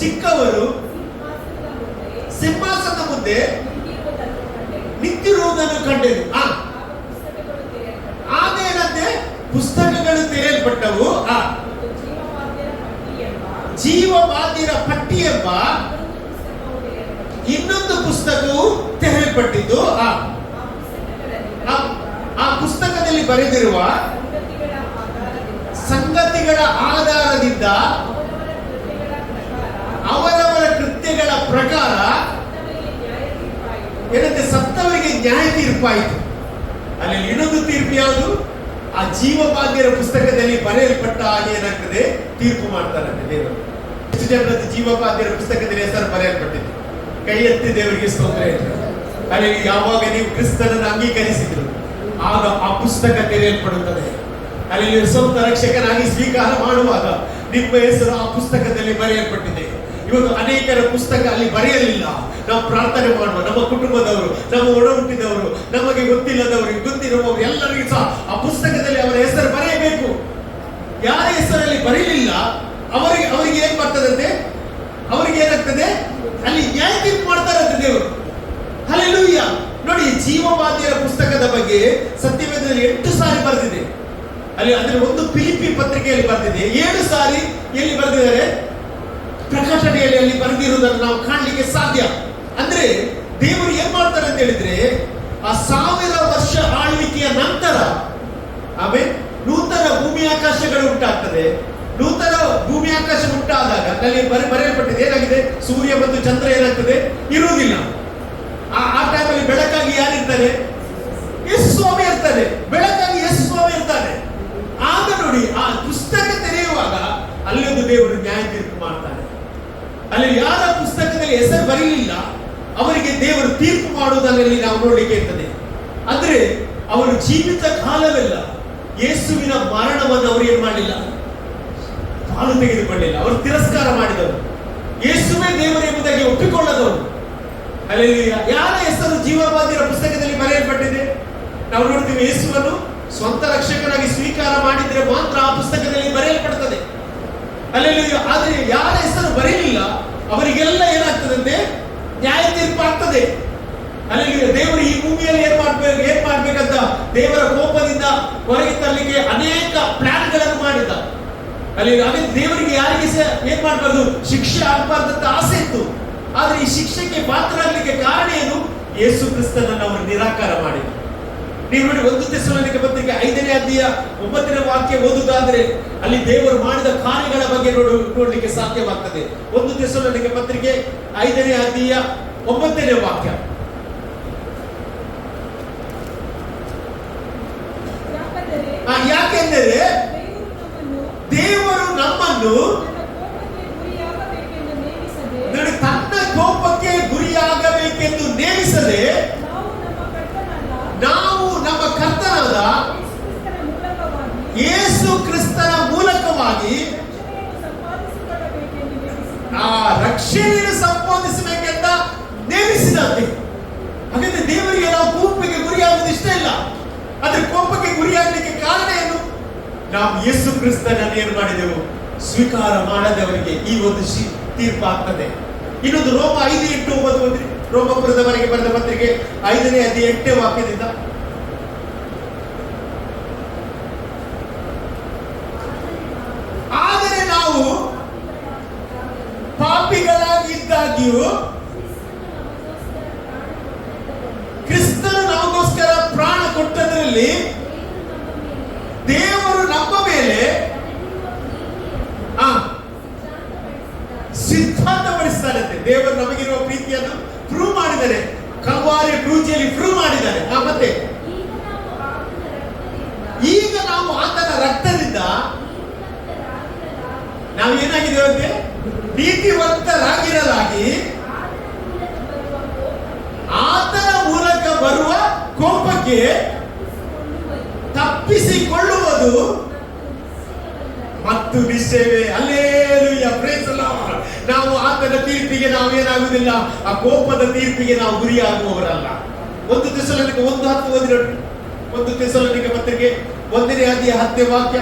ಚಿಕ್ಕವರು ಸಿಂಹಾಸನದ ಮುಂದೆ ನಿಂತಿರುವುದನ್ನು ಕಂಡೆನು. ಆಮೇಲೆ ಪುಸ್ತಕಗಳು ತೆರೆಯಲ್ಪಟ್ಟವು. ಜೀವಬಾಧ್ಯರ ಪಟ್ಟಿ ಎಂಬ ಇನ್ನೊಂದು ಪುಸ್ತಕವು ತೆರೆಯಲ್ಪಟ್ಟಿದ್ದು. ಆ ಪುಸ್ತಕದಲ್ಲಿ ಬರೆದಿರುವ ಸಂಗತಿಗಳ ಆಧಾರದಿಂದ ಅವರವರ ಕೃತ್ಯಗಳ ಪ್ರಕಾರ ಏನಂತೆ? ಸತ್ತವರಿಗೆ ನ್ಯಾಯ ತೀರ್ಪಾಯಿತು. ಅಲ್ಲಿ ಇನ್ನೊಂದು ತೀರ್ಪು ಯಾವುದು? ಆ ಜೀವಭಾಗ್ಯರ ಪುಸ್ತಕದಲ್ಲಿ ಬರೆಯಲ್ಪಟ್ಟ ಹಾಗೆ ಏನಾಗ್ತದೆ, ತೀರ್ಪು ಮಾಡ್ತಾರಂತೆ ದೇವರು. ಎಷ್ಟು ಜನರದ್ದು ಜೀವಭಾಗ್ಯರ ಪುಸ್ತಕದಲ್ಲಿ ಹೆಸರು ಬರೆಯಲ್ಪಟ್ಟಿದೆ? ಕೈ ಎತ್ತಿ ದೇವರಿಗೆ ಸ್ತೋತ್ರ ಹೇಳ್ತಾರೆ. ಅಲ್ಲಿ ಯಾವಾಗ ನೀವು ಕ್ರಿಸ್ತನನ್ನು ಅಂಗೀಕರಿಸಿದ್ರು ಆಗ ಆ ಪುಸ್ತಕ ತೆರೆಯಲ್ಪಡುತ್ತದೆ. ಅಲ್ಲಿ ನೀವು ಸ್ವಂತ ರಕ್ಷಕನಾಗಿ ಸ್ವೀಕಾರ ಮಾಡುವಾಗ ನಿಮ್ಮ ಹೆಸರು ಆ ಪುಸ್ತಕದಲ್ಲಿ ಬರೆಯಲ್ಪಟ್ಟಿದೆ. ಇವತ್ತು ಅನೇಕರ ಪುಸ್ತಕ ಅಲ್ಲಿ ಬರೆಯಲಿಲ್ಲ. ನಾವು ಪ್ರಾರ್ಥನೆ ಮಾಡುವ, ನಮ್ಮ ಕುಟುಂಬದವರು, ನಮ್ಮ ಒಡ ಹುಟ್ಟಿದವರು, ನಮಗೆ ಗೊತ್ತಿಲ್ಲದವರು, ಗೊತ್ತಿರುವವರು ಎಲ್ಲರಿಗೂ ಸಹ ಆ ಪುಸ್ತಕದಲ್ಲಿ ಅವರ ಹೆಸರು ಬರೆಯಬೇಕು. ಯಾರ ಹೆಸರಲ್ಲಿ ಬರೀಲಿಲ್ಲ ಅವರಿಗೆ ಏನ್ ಬರ್ತದಂತೆ, ಅವರಿಗೆ ಏನಾಗ್ತದೆ, ಅಲ್ಲಿ ನ್ಯಾಯ ತೀರ್ಪು ಮಾಡ್ತಾರಂತೆ ದೇವರು. ಹಲ್ಲೆಲೂಯ. ನೋಡಿ, ಜೀವಬಾಧ್ಯರ ಪುಸ್ತಕದ ಬಗ್ಗೆ ಸತ್ಯವೇದದಲ್ಲಿ 8 ಸಾರಿ ಬರೆದಿದೆ. ಅಲ್ಲಿ ಅಂದ್ರೆ ಒಂದು ಫಿಲಿಪ್ಪಿ ಪತ್ರಿಕೆಯಲ್ಲಿ ಬರೆದಿದೆ, 7 ಸಾರಿ ಎಲ್ಲಿ ಬರೆದಿದ್ದಾರೆ, ಪ್ರಕಟಣೆಯಲ್ಲಿ ಅಲ್ಲಿ ಬರೆದಿರುವುದನ್ನು ನಾವು ಕಾಣಲಿಕ್ಕೆ ಸಾಧ್ಯ. ಅಂದ್ರೆ ದೇವರು ಏನ್ ಮಾಡ್ತಾರೆ ಅಂತ ಹೇಳಿದ್ರೆ, ಆ 1000 ವರ್ಷ ಆಳ್ವಿಕೆಯ ನಂತರ ಆಮೇಲೆ ನೂತನ ಭೂಮಿ ಆಕಾಶಗಳು ಉಂಟಾಗ್ತದೆ. ನೂತನ ಭೂಮಿ ಆಕಾಶ ಉಂಟಾದಾಗ ಅಲ್ಲಿ ಬರೆಯಲ್ಪಟ್ಟಿದೆ ಏನಾಗಿದೆ, ಸೂರ್ಯ ಮತ್ತು ಚಂದ್ರ ಏನಾಗ್ತದೆ, ಇರುವುದಿಲ್ಲ. ಆ ಟೈಮಲ್ಲಿ ಬೆಳಕಾಗಿ ಯಾರಿರ್ತಾರೆ, ಯೇಸು ಸ್ವಾಮಿ ಇರ್ತಾರೆ. ಬೆಳಕಾಗಿ ಯೇಸು ಸ್ವಾಮಿ ಇರ್ತಾರೆ. ಆಗ ನೋಡಿ, ಆ ಪುಸ್ತಕ ತೆರೆಯುವಾಗ ಅಲ್ಲೊಂದು ದೇವರು ನ್ಯಾಯ ತೀರ್ಪು ಮಾಡ್ತಾನೆ. ಅಲ್ಲಿ ಯಾರ ಪುಸ್ತಕದಲ್ಲಿ ಹೆಸರು ಬರೀಲಿಲ್ಲ ಅವರಿಗೆ ದೇವರು ತೀರ್ಪು ಮಾಡುವುದರಲ್ಲಿ ನಾವು ನೋಡ್ಲಿಕ್ಕೆ ಇರ್ತದೆ. ಅಂದ್ರೆ ಅವರು ಜೀವಿತ ಕಾಲವೆಲ್ಲ ಯೇಸುವಿನ ಮರಣವನ್ನು ಅವರು ಏನ್ ಮಾಡಲಿಲ್ಲ, ಪಾಲು ತೆಗೆದುಕೊಳ್ಳಿಲ್ಲ. ಅವರು ತಿರಸ್ಕಾರ ಮಾಡಿದವರು, ಯೇಸುವೇ ದೇವರು ಎಂಬುದಾಗಿ ಒಪ್ಪಿಕೊಳ್ಳದವರು. ಅಲ್ಲಿ ಯಾರ ಹೆಸರು ಜೀವಬಾಧ್ಯರ ಪುಸ್ತಕದಲ್ಲಿ ಬರೆಯಲ್ಪಟ್ಟಿದೆ? ನಾವು ನೋಡ್ತೀವಿ, ಯೇಸುವನ್ನು ಸ್ವಂತ ರಕ್ಷಕನಾಗಿ ಸ್ವೀಕಾರ ಮಾಡಿದ್ರೆ ಮಾತ್ರ ಆ ಪುಸ್ತಕದಲ್ಲಿ ಬರೆಯಲ್ಪಡ್ತದೆ. ಅಲ್ಲಿ ಆದ್ರೆ ಯಾರ ಹೆಸರು ಬರೀಲಿಲ್ಲ ಅವರಿಗೆಲ್ಲ ಏನಾಗ್ತದಂತೆ, ನ್ಯಾಯ ತೀರ್ಪು ಆಗ್ತದೆ. ಅಲ್ಲಿ ದೇವರು ಈ ಭೂಮಿಯಲ್ಲಿ ಏನ್ ಮಾಡ್ಬೇಕಂತ ದೇವರ ಕೋಪದಿಂದ ಹೊರಗೆ ತರಲಿಕ್ಕೆ ಅನೇಕ ಪ್ಲಾನ್ ಗಳನ್ನು ಮಾಡಿದ. ಅಲ್ಲಿ ದೇವರಿಗೆ ಯಾರಿಗೆ ಏನ್ ಮಾಡಬಾರ್ದು, ಶಿಕ್ಷೆ ಆಗಬಾರ್ದಂತ ಆಸೆ ಇತ್ತು. ಆದ್ರೆ ಈ ಶಿಕ್ಷೆಗೆ ಪಾತ್ರರಾಗಲಿಕ್ಕೆ ಕಾರಣ ಏನು, ಯೇಸು ಕ್ರಿಸ್ತನನ್ನು ಅವರು ನಿರಾಕಾರ ಮಾಡಿದರು. ನೀವು ನೋಡಿ, 1 ಥೆಸಲೋನಿಕ ಪತ್ರಿಕೆ 5ನೇ ಅಧ್ಯಾಯ 9ನೇ ವಾಕ್ಯ ಓದುವುದಾದ್ರೆ ಅಲ್ಲಿ ದೇವರು ಮಾಡಿದ ಕಾರ್ಯಗಳ ಬಗ್ಗೆ ನೋಡ್ಲಿಕ್ಕೆ ಸಾಧ್ಯವಾಗ್ತದೆ. 1 ಥೆಸಲೋನಿಕ ಪತ್ರಿಕೆ 5ನೇ ಅಧ್ಯಾಯ 9ನೇ ವಾಕ್ಯ. ಯಾಕೆಂದರೆ ದೇವರು ನಮ್ಮನ್ನು ತನ್ನ ಕೋಪಕ್ಕೆ ಗುರಿಯಾಗಬೇಕೆಂದು ನೇಮಿಸದೆ ನಾವು ನಮ್ಮ ಕರ್ತನಾದ ಯೇಸು ಕ್ರಿಸ್ತನ ಮೂಲಕವಾಗಿ ಆ ರಕ್ಷಣೆಯನ್ನು ಸಂಪಾದಿಸಬೇಕೆಂದ ನೇಮಿಸಿದಂತೆ. ಹಾಗಾದ್ರೆ ದೇವರಿಗೆ ನಾವು ಕೋಪಕ್ಕೆ ಗುರಿಯಾಗುವುದು ಇಷ್ಟ ಇಲ್ಲ. ಆದ್ರೆ ಕೋಪಕ್ಕೆ ಗುರಿಯಾಗಲಿಕ್ಕೆ ಕಾರಣ ಏನು, ನಾವು ಯೇಸು ಕ್ರಿಸ್ತನನ್ನು ಏನು ಮಾಡಿದೆವು, ಸ್ವೀಕಾರ ಮಾಡದವರಿಗೆ ಈ ಒಂದು ತೀರ್ಪು ಆಗ್ತದೆ. ಇನ್ನೊಂದು ರೋಮ 5:8-9 ಓದ್ರಿ. ರೋಮಪುರದವರೆಗೆ ಬರೆದ ಪತ್ರಿಕೆ 5ನೇ ಅಧ್ಯಾಯ 8ನೇ ವಾಕ್ಯದಿಂದ. ಆದರೆ ನಾವು ಪಾಪಿಗಳಾಗಿದ್ದಾಗ್ಯೂ ಕ್ರಿಸ್ತನು ನಮಗೋಸ್ಕರ ಪ್ರಾಣ ಕೊಟ್ಟದ್ರಲ್ಲಿ ದೇವರು ನಮ್ಮ ಮೇಲೆ ಸಿದ್ಧಾಂತಪಡಿಸ್ತಾರಂತೆ. ದೇವರು ನಮಗಿರುವ ಪ್ರೀತಿಯನ್ನು ಪ್ರೂವ್ ಮಾಡಿದ್ದಾರೆ, ಕಲ್ವಾರಿ ಕ್ರೂಜಿಯಲ್ಲಿ ಪ್ರೂವ್ ಮಾಡಿದ್ದಾರೆ. ಮತ್ತೆ ಈಗ ನಾವು ಆತನ ರಕ್ತದಿಂದ ನಾವು ಏನಾಗಿದ್ದೇವೆ, ನೀತಿವಂತರಾಗಿರಲಾಗಿ ಆತನ ಮೂಲಕ ಬರುವ ಕೋಪಕ್ಕೆ ತಪ್ಪಿಸಿಕೊಳ್ಳುವುದು ಮತ್ತು ನಿಶ್ಚಯವೇ. Hallelujah, praise the Lord. ನಾವು ಆತನ ತೀರ್ಪಿಗೆ ನಾವು ಏನಾಗುವುದಿಲ್ಲ, ಆ ಕೋಪದ ತೀರ್ಪಿಗೆ ನಾವು ಗುರಿಯಾಗುವವರಲ್ಲ. 1 ಥೆಸಲೋನಿಕ 1:10 ಓದಿ ನೋಡಿ. 1 ಥೆಸಲೋನಿಕ ಪತ್ರಿಕೆ 1ನೇ ಅಧ್ಯಾಯ 10ನೇ ವಾಕ್ಯ.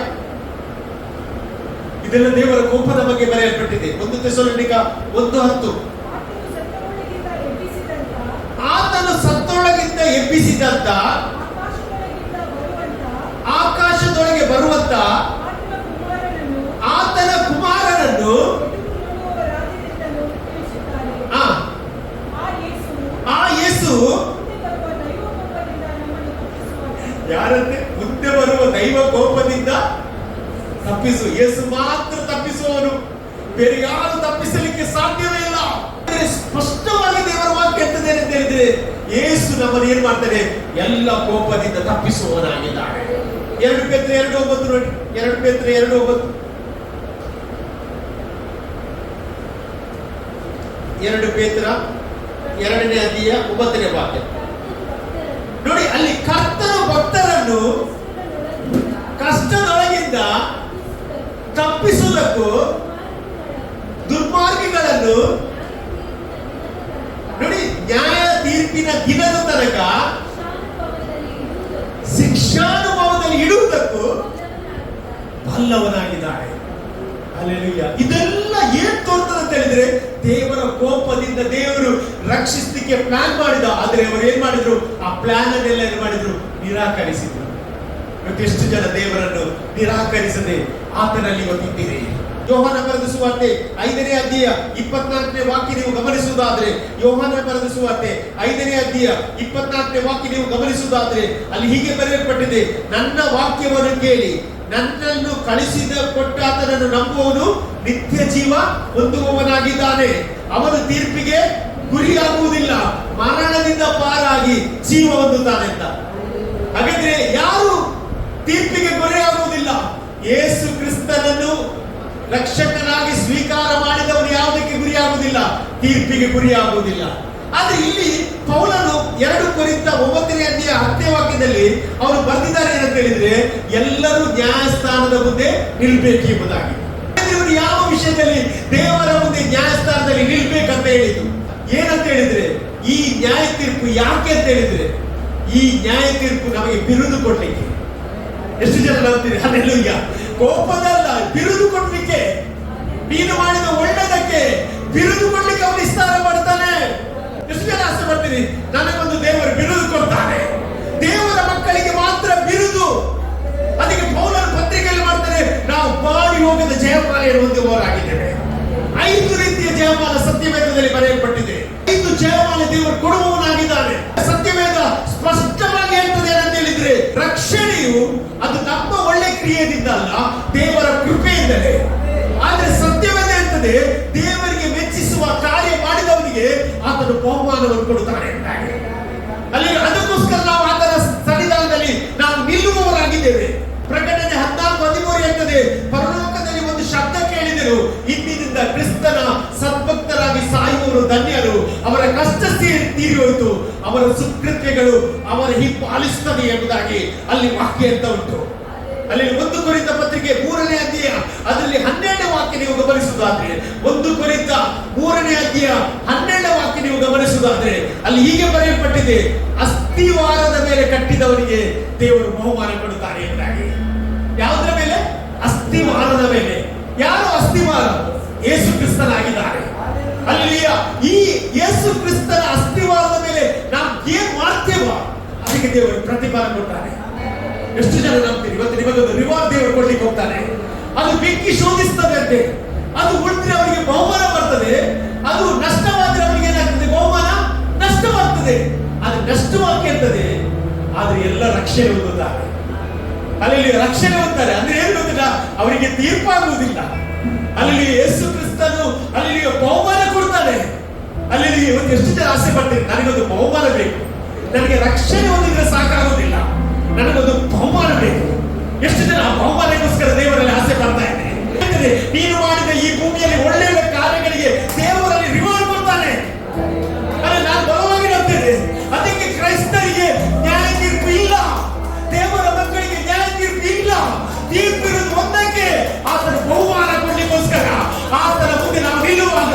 ಇದೆಲ್ಲ ದೇವರ ಕೋಪದ ಬಗ್ಗೆ ಬರೆಯಲ್ಪಟ್ಟಿದೆ. 1 ಥೆಸಲೋನಿಕ 1:10. ಆತನು ಸತ್ತೊಳಗಿಂದ ಎಬ್ಬಿಸಿದಂತ ಆಕಾಶದೊಳಗೆ ಬರುವಂತ ಆತನ ಕುಮಾರನನ್ನು ಆ ಯೇಸು ಯಾರಂತೆ, ಮುಂದೆ ಬರುವ ದೈವ ಕೋಪದಿಂದ ತಪ್ಪಿಸು. ಯೇಸು ಮಾತ್ರ ತಪ್ಪಿಸುವವನು, ಬೇರೆ ಯಾರು ತಪ್ಪಿಸಲಿಕ್ಕೆ ಸಾಧ್ಯವೇ ಇಲ್ಲ. ಸ್ಪಷ್ಟವಾಗಿ ದೇವರ ವಾಕ್ಯ ಹೇಳ್ತದೆ ಅಂತ ಹೇಳಿದ್ರೆ, ಯೇಸು ನಮ್ಮನ್ನು ಏನ್ ಮಾಡ್ತಾರೆ, ಎಲ್ಲ ಕೋಪದಿಂದ ತಪ್ಪಿಸುವವನಾಗಿದ್ದಾನೆ. 2 ಪೇತ್ರ 2:9 ನೋಡಿ. 2 ಪೇತ್ರ 2:9. 2 ಪೇತ್ರ 2ನೇ ಅಧ್ಯಾಯ 9ನೇ ವಾಕ್ಯ ನೋಡಿ. ಅಲ್ಲಿ ಕರ್ತನ ಭಕ್ತರನ್ನು ಕಷ್ಟದೊಳಗಿಂದ ತಪ್ಪಿಸುವುದಕ್ಕೂ ದುರ್ಮಾರ್ಗಿಗಳನ್ನು ನೋಡಿ ನ್ಯಾಯ ತೀರ್ಪಿನ ದಿನದ ತನಕ ಶಿಕ್ಷಾನುಭವದಲ್ಲಿ ಇಡುವುದಕ್ಕೂ ಬಲ್ಲವನಾಗಿದ್ದಾನೆ. ಹಲ್ಲೆಲೂಯಾ. ಇದೆಲ್ಲ ಏನ್ ತೋರ್ತದೆ ಅಂತ ಹೇಳಿದ್ರೆ, ದೇವರ ಕೋಪದಿಂದ ದೇವರು ರಕ್ಷಿಸಲಿಕ್ಕೆ ಪ್ಲಾನ್ ಮಾಡಿದ. ಆದ್ರೆ ಅವರು ಏನ್ ಮಾಡಿದ್ರು? ಆ ಪ್ಲಾನ್ ಅನ್ನೆಲ್ಲ ಏನ್ ಮಾಡಿದ್ರು? ನಿರಾಕರಿಸಿದ್ರು. ಇವತ್ತೆಷ್ಟು ಜನ ದೇವರನ್ನು ನಿರಾಕರಿಸದೆ ಆತನಲ್ಲಿ ಗೊತ್ತಿದ್ದೀರಿ. ಯೋಹಾನ ಬರೆದ ಸುವಾರ್ತೆ 5ನೇ ಅಧ್ಯಾಯ 24ನೇ ವಾಕ್ಯ ನೀವು ಗಮನಿಸುವುದಾದ್ರೆ, ಯೋಹಾನ ಬರೆದ ಸುವಾರ್ತೆ 5ನೇ ಅಧ್ಯಾಯ 24ನೇ ವಾಕ್ಯ ನೀವು ಗಮನಿಸುವುದಾದ್ರೆ, ಅಲ್ಲಿ ಹೀಗೆ ಬರೆಯಲ್ಪಟ್ಟಿದೆ, ನನ್ನ ವಾಕ್ಯವನ್ನು ಕೇಳಿ ನನ್ನನ್ನು ಕಳಿಸಿದ ಕೊಟ್ಟಾತನನ್ನು ನಂಬುವವನು ನಿತ್ಯ ಜೀವ ಹೊಂದುವವನಾಗಿದ್ದಾನೆ. ಅವನು ತೀರ್ಪಿಗೆ ಗುರಿಯಾಗುವುದಿಲ್ಲ, ಮರಣದಿಂದ ಪಾರಾಗಿ ಜೀವ ಹೊಂದುತ್ತಾನೆ ಅಂತ. ಹಾಗಾದ್ರೆ ಯಾರು ತೀರ್ಪಿಗೆ ಗುರಿಯಾಗುವುದಿಲ್ಲ? ಯೇಸು ಕ್ರಿಸ್ತನನ್ನು ರಕ್ಷಕನಾಗಿ ಸ್ವೀಕಾರ ಮಾಡಿದವನು ಯಾವುದಕ್ಕೆ ಗುರಿಯಾಗುವುದಿಲ್ಲ? ತೀರ್ಪಿಗೆ ಗುರಿಯಾಗುವುದಿಲ್ಲ. ಆದ್ರೆ ಇಲ್ಲಿ ಪೌಲನು 2 ಕೊರಿಂಥ 9ನೇ ಅಧ್ಯಾಯ 10ನೇ ವಾಕ್ಯದಲ್ಲಿ ಅವರು ಬರೆದಿದ್ದಾರೆ ಏನಂತ ಹೇಳಿದ್ರೆ, ಎಲ್ಲರೂ ನ್ಯಾಯಸ್ಥಾನದ ಮುಂದೆ ನಿಲ್ಬೇಕು ಎಂಬುದಾಗಿ. ಇವರು ಯಾವ ವಿಷಯದಲ್ಲಿ ದೇವರ ಮುಂದೆ ನ್ಯಾಯಸ್ಥಾನದಲ್ಲಿ ನಿಲ್ಬೇಕಂತ ಹೇಳಿದ್ರು? ಏನಂತ ಹೇಳಿದ್ರೆ, ಈ ನ್ಯಾಯ ತೀರ್ಪು ಯಾಕೆ ಅಂತ ಹೇಳಿದ್ರೆ, ಈ ನ್ಯಾಯ ತೀರ್ಪು ನಮಗೆ ಬಿರುದು ಕೊಡ್ಲಿಕ್ಕೆ. ಎಷ್ಟು ಜನ ನಂಬ್ತೀರಿ? ಹಲ್ಲೆಲೂಯಾ. ಕೋಪದಲ್ಲ, ಬಿರುದು ಕೊಡ್ಲಿಕ್ಕೆ. ನೀನು ಮಾಡಿದ ಒಳ್ಳೆದಕ್ಕೆ ಬಿರುದು ಕೊಡ್ಲಿಕ್ಕೆ ಅವನು ವಿಸ್ತಾರ ಮಾಡ್ತಾನೆ. ಎಷ್ಟು ಜನ ಆಸೆ ಪಡ್ತೀರಿ, ನನಗೊಂದು ದೇವರು ಬಿರುದು ಕೊಡ್ತಾನೆ? ದೇವರ ಮಕ್ಕಳಿಗೆ ಮಾತ್ರ ಬಿರುದು. ಅದಕ್ಕೆ ಪೌಲನ ಪತ್ರಿಕೆಯಲ್ಲಿ ಮಾಡ್ತಾರೆ, ನಾವು ಬಾಡಿ ಹೋಗದ ಜಯಮಾಲೆಯನ್ನು ಹೊಂದುವವರಾಗಿದ್ದೇವೆ. 5 ರೀತಿಯ ಜಯಮಾಲ ಸತ್ಯವೇದದಲ್ಲಿ ಬರೆಯಲ್ಪಟ್ಟಿದೆ. 5 ಜಯಮಾಲೆ ದೇವರು ಕೊಡುವವನಾಗಿದ್ದಾನೆ. ಸತ್ಯವೇದ ಸ್ಪಷ್ಟವಾಗಿ ಹೇಳ್ತದೆ ಏನಂತ ಹೇಳಿದ್ರೆ, ರಕ್ಷಣೆಯು ಅದು ನಮ್ಮ ಒಳ್ಳೆ ಕ್ರಿಯೆಯಿಂದ ಅಲ್ಲ, ದೇವರ ಕೃಪೆಯಿಂದಲೇ. ಆದ್ರೆ ಸತ್ಯವೇದ ಹೇಳ್ತದೆ, ದೇವರಿಗೆ ಮೆಚ್ಚಿಸುವ ಕಾರ್ಯ ಮಾಡಿದವನಿಗೆ ಆತನು ಬಹುಮಾನವನ್ನು ಕೊಡುತ್ತಾನೆ ಎಂದಾಗಿ. ಅಲ್ಲಿ ಅದಕ್ಕೋಸ್ಕರ ನಾವು ಆತನ ಸನ್ನಿಧಾನದಲ್ಲಿ ನಾವು ನಿಲ್ಲುವವರಾಗಿದ್ದೇವೆ. ಪ್ರಕಟಣೆ 14:13 ಹೇಳ್ತದೆ, ಪರಲೋಕದಲ್ಲಿ ಒಂದು ಶಬ್ದ ಕೇಳಿದರು, ಇಂದಿನಿಂದ ಕ್ರಿಸ್ತನ ಸದ್ಭಕ್ತರಾಗಿ ಸಾಯುವವರು ಧನ್ಯರು, ಅವರ ಕಷ್ಟ ತೀರಿ ಹೋಯಿತು, ಅವರ ಸುಕೃತ್ಯಗಳು ಅವರ ಹಿಂಪಾಲಿಸುತ್ತದೆ ಎಂಬುದಾಗಿ ಅಲ್ಲಿ ವಾಕ್ಯ ಅಂತ ಉಂಟು. ಅಲ್ಲಿ 1 ಕೊರಿಂಥ ಪತ್ರಿಕೆ 3ನೇ ಅಧ್ಯಾಯ ಅದರಲ್ಲಿ 12ನೇ ವಾಕ್ಯ ನೀವು ಗಮನಿಸುವುದಾದ್ರೆ, 1 ಕೊರಿಂಥ 3ನೇ ಅಧ್ಯಾಯ 12ನೇ ವಾಕ್ಯ ನೀವು ಗಮನಿಸುವುದಾದ್ರೆ, ಅಲ್ಲಿ ಹೀಗೆ ಬರೆಯಲ್ಪಟ್ಟಿದೆ, ಅಸ್ಥಿವಾರದ ಮೇಲೆ ಕಟ್ಟಿದವನಿಗೆ ದೇವರು ಬಹುಮಾನ ಕೊಡುತ್ತಾರೆ ಎಂದಾಗಿ. ಯಾವುದರ ಮೇಲೆ? ಅಸ್ಥಿವಾರದ ಮೇಲೆ. ಯಾರು ಅಸ್ಥಿವಾರ? ಯೇಸು ಕ್ರಿಸ್ತನಾಗಿದ್ದಾರೆ. ಅಲ್ಲಿ ಈ ಯೇಸು ಕ್ರಿಸ್ತನ ಅಸ್ಥಿವಾರದ ಮೇಲೆ ನಾವು ಏನ್ ಮಾಡ್ತೇವೋ ಅದಕ್ಕೆ ದೇವರು ಪ್ರತಿಫಲ ಕೊಡ್ತಾನೆ. ಎಷ್ಟು ಜನ ನಂಬ್ತೀರಿ? ಇವತ್ತು ನಿಮಗೊಂದು ರಿವಾರ್ಡ್ ದೇವರು ಕೊಡ್ಲಿಕ್ಕೆ ಹೋಗ್ತಾನೆ. ಅದು ಬೆಂಕಿ ಶೋಧಿಸ್ತದೆ ಅಂತೆ. ಅದು ಉಳಿದ್ರೆ ಅವರಿಗೆ ಬಹುಮಾನ ಬರ್ತದೆ, ಅದು ನಷ್ಟವಾದ್ರೆ ಅವರಿಗೆ ಏನಾಗ್ತದೆ? ಬಹುಮಾನ ನಷ್ಟವಾಗ್ತದೆ. ಅದು ನಷ್ಟವಾಗ್ತದೆ, ಆದ್ರೆ ಎಲ್ಲ ರಕ್ಷಣೆ ಹೊಂದುತ್ತಾರೆ. ಅಲ್ಲಿ ರಕ್ಷಣೆ ಹೊಂದುತ್ತಾರೆ ಅಂದ್ರೆ ಏನು ಗೊತ್ತಿಲ್ಲ, ಅವರಿಗೆ ತೀರ್ಪಾಗುವುದಿಲ್ಲ. ಅಲ್ಲಿ ಯೇಸು ಕ್ರಿಸ್ತನು ಅಲ್ಲಿ ಬಹುಮಾನ ಕೊಡ್ತಾನೆ. ಅಲ್ಲಿ ಇವತ್ತು ಎಷ್ಟು ಜನ ಆಸೆ ಪಡ್ತೀರಿ, ನನಗೊಂದು ಬಹುಮಾನ ಬೇಕು, ನನಗೆ ರಕ್ಷಣೆ ಹೊಂದಿದ್ರೆ ಸಾಕಾಗುವುದಿಲ್ಲ, ನನಗೊಂದು ಬಹುಮಾನ ಬೇಕು. ಎಷ್ಟು ಜನ ಆ ಬಹುಮಾನಕ್ಕೋಸ್ಕರ ದೇವರಲ್ಲಿ ಆಸೆ ಪಡ್ತಾ ಇದ್ದಾರೆ? ನೀನು ಮಾಡಿದ ಈ ಭೂಮಿಯಲ್ಲಿ ಒಳ್ಳೆಯ ಕಾರ್ಯಗಳಿಗೆ ದೇವರಲ್ಲಿ ರಿವಾರ್ಡ್ ಕೊಡ್ತಾನೆ. ನಾನು ಬಲವಾಗಿ ನಂಬ್ತೇನೆ. ಅದಕ್ಕೆ ಕ್ರೈಸ್ತರಿಗೆ ನ್ಯಾಯ ತೀರ್ಪು ಇಲ್ಲ, ದೇವರ ಮಕ್ಕಳಿಗೆ ನ್ಯಾಯ ತೀರ್ಪು ಇಲ್ಲ. ತೀರ್ಪು ಇರುವುದು ಒಂದಕ್ಕೆ, ಆತನ ಬಹುಮಾನ ಕೊಡ್ಲಿಕ್ಕೋಸ್ಕರ. ಆತನ ಮುಂದೆ ನಾವು ನಿಲ್ಲುವಾಗ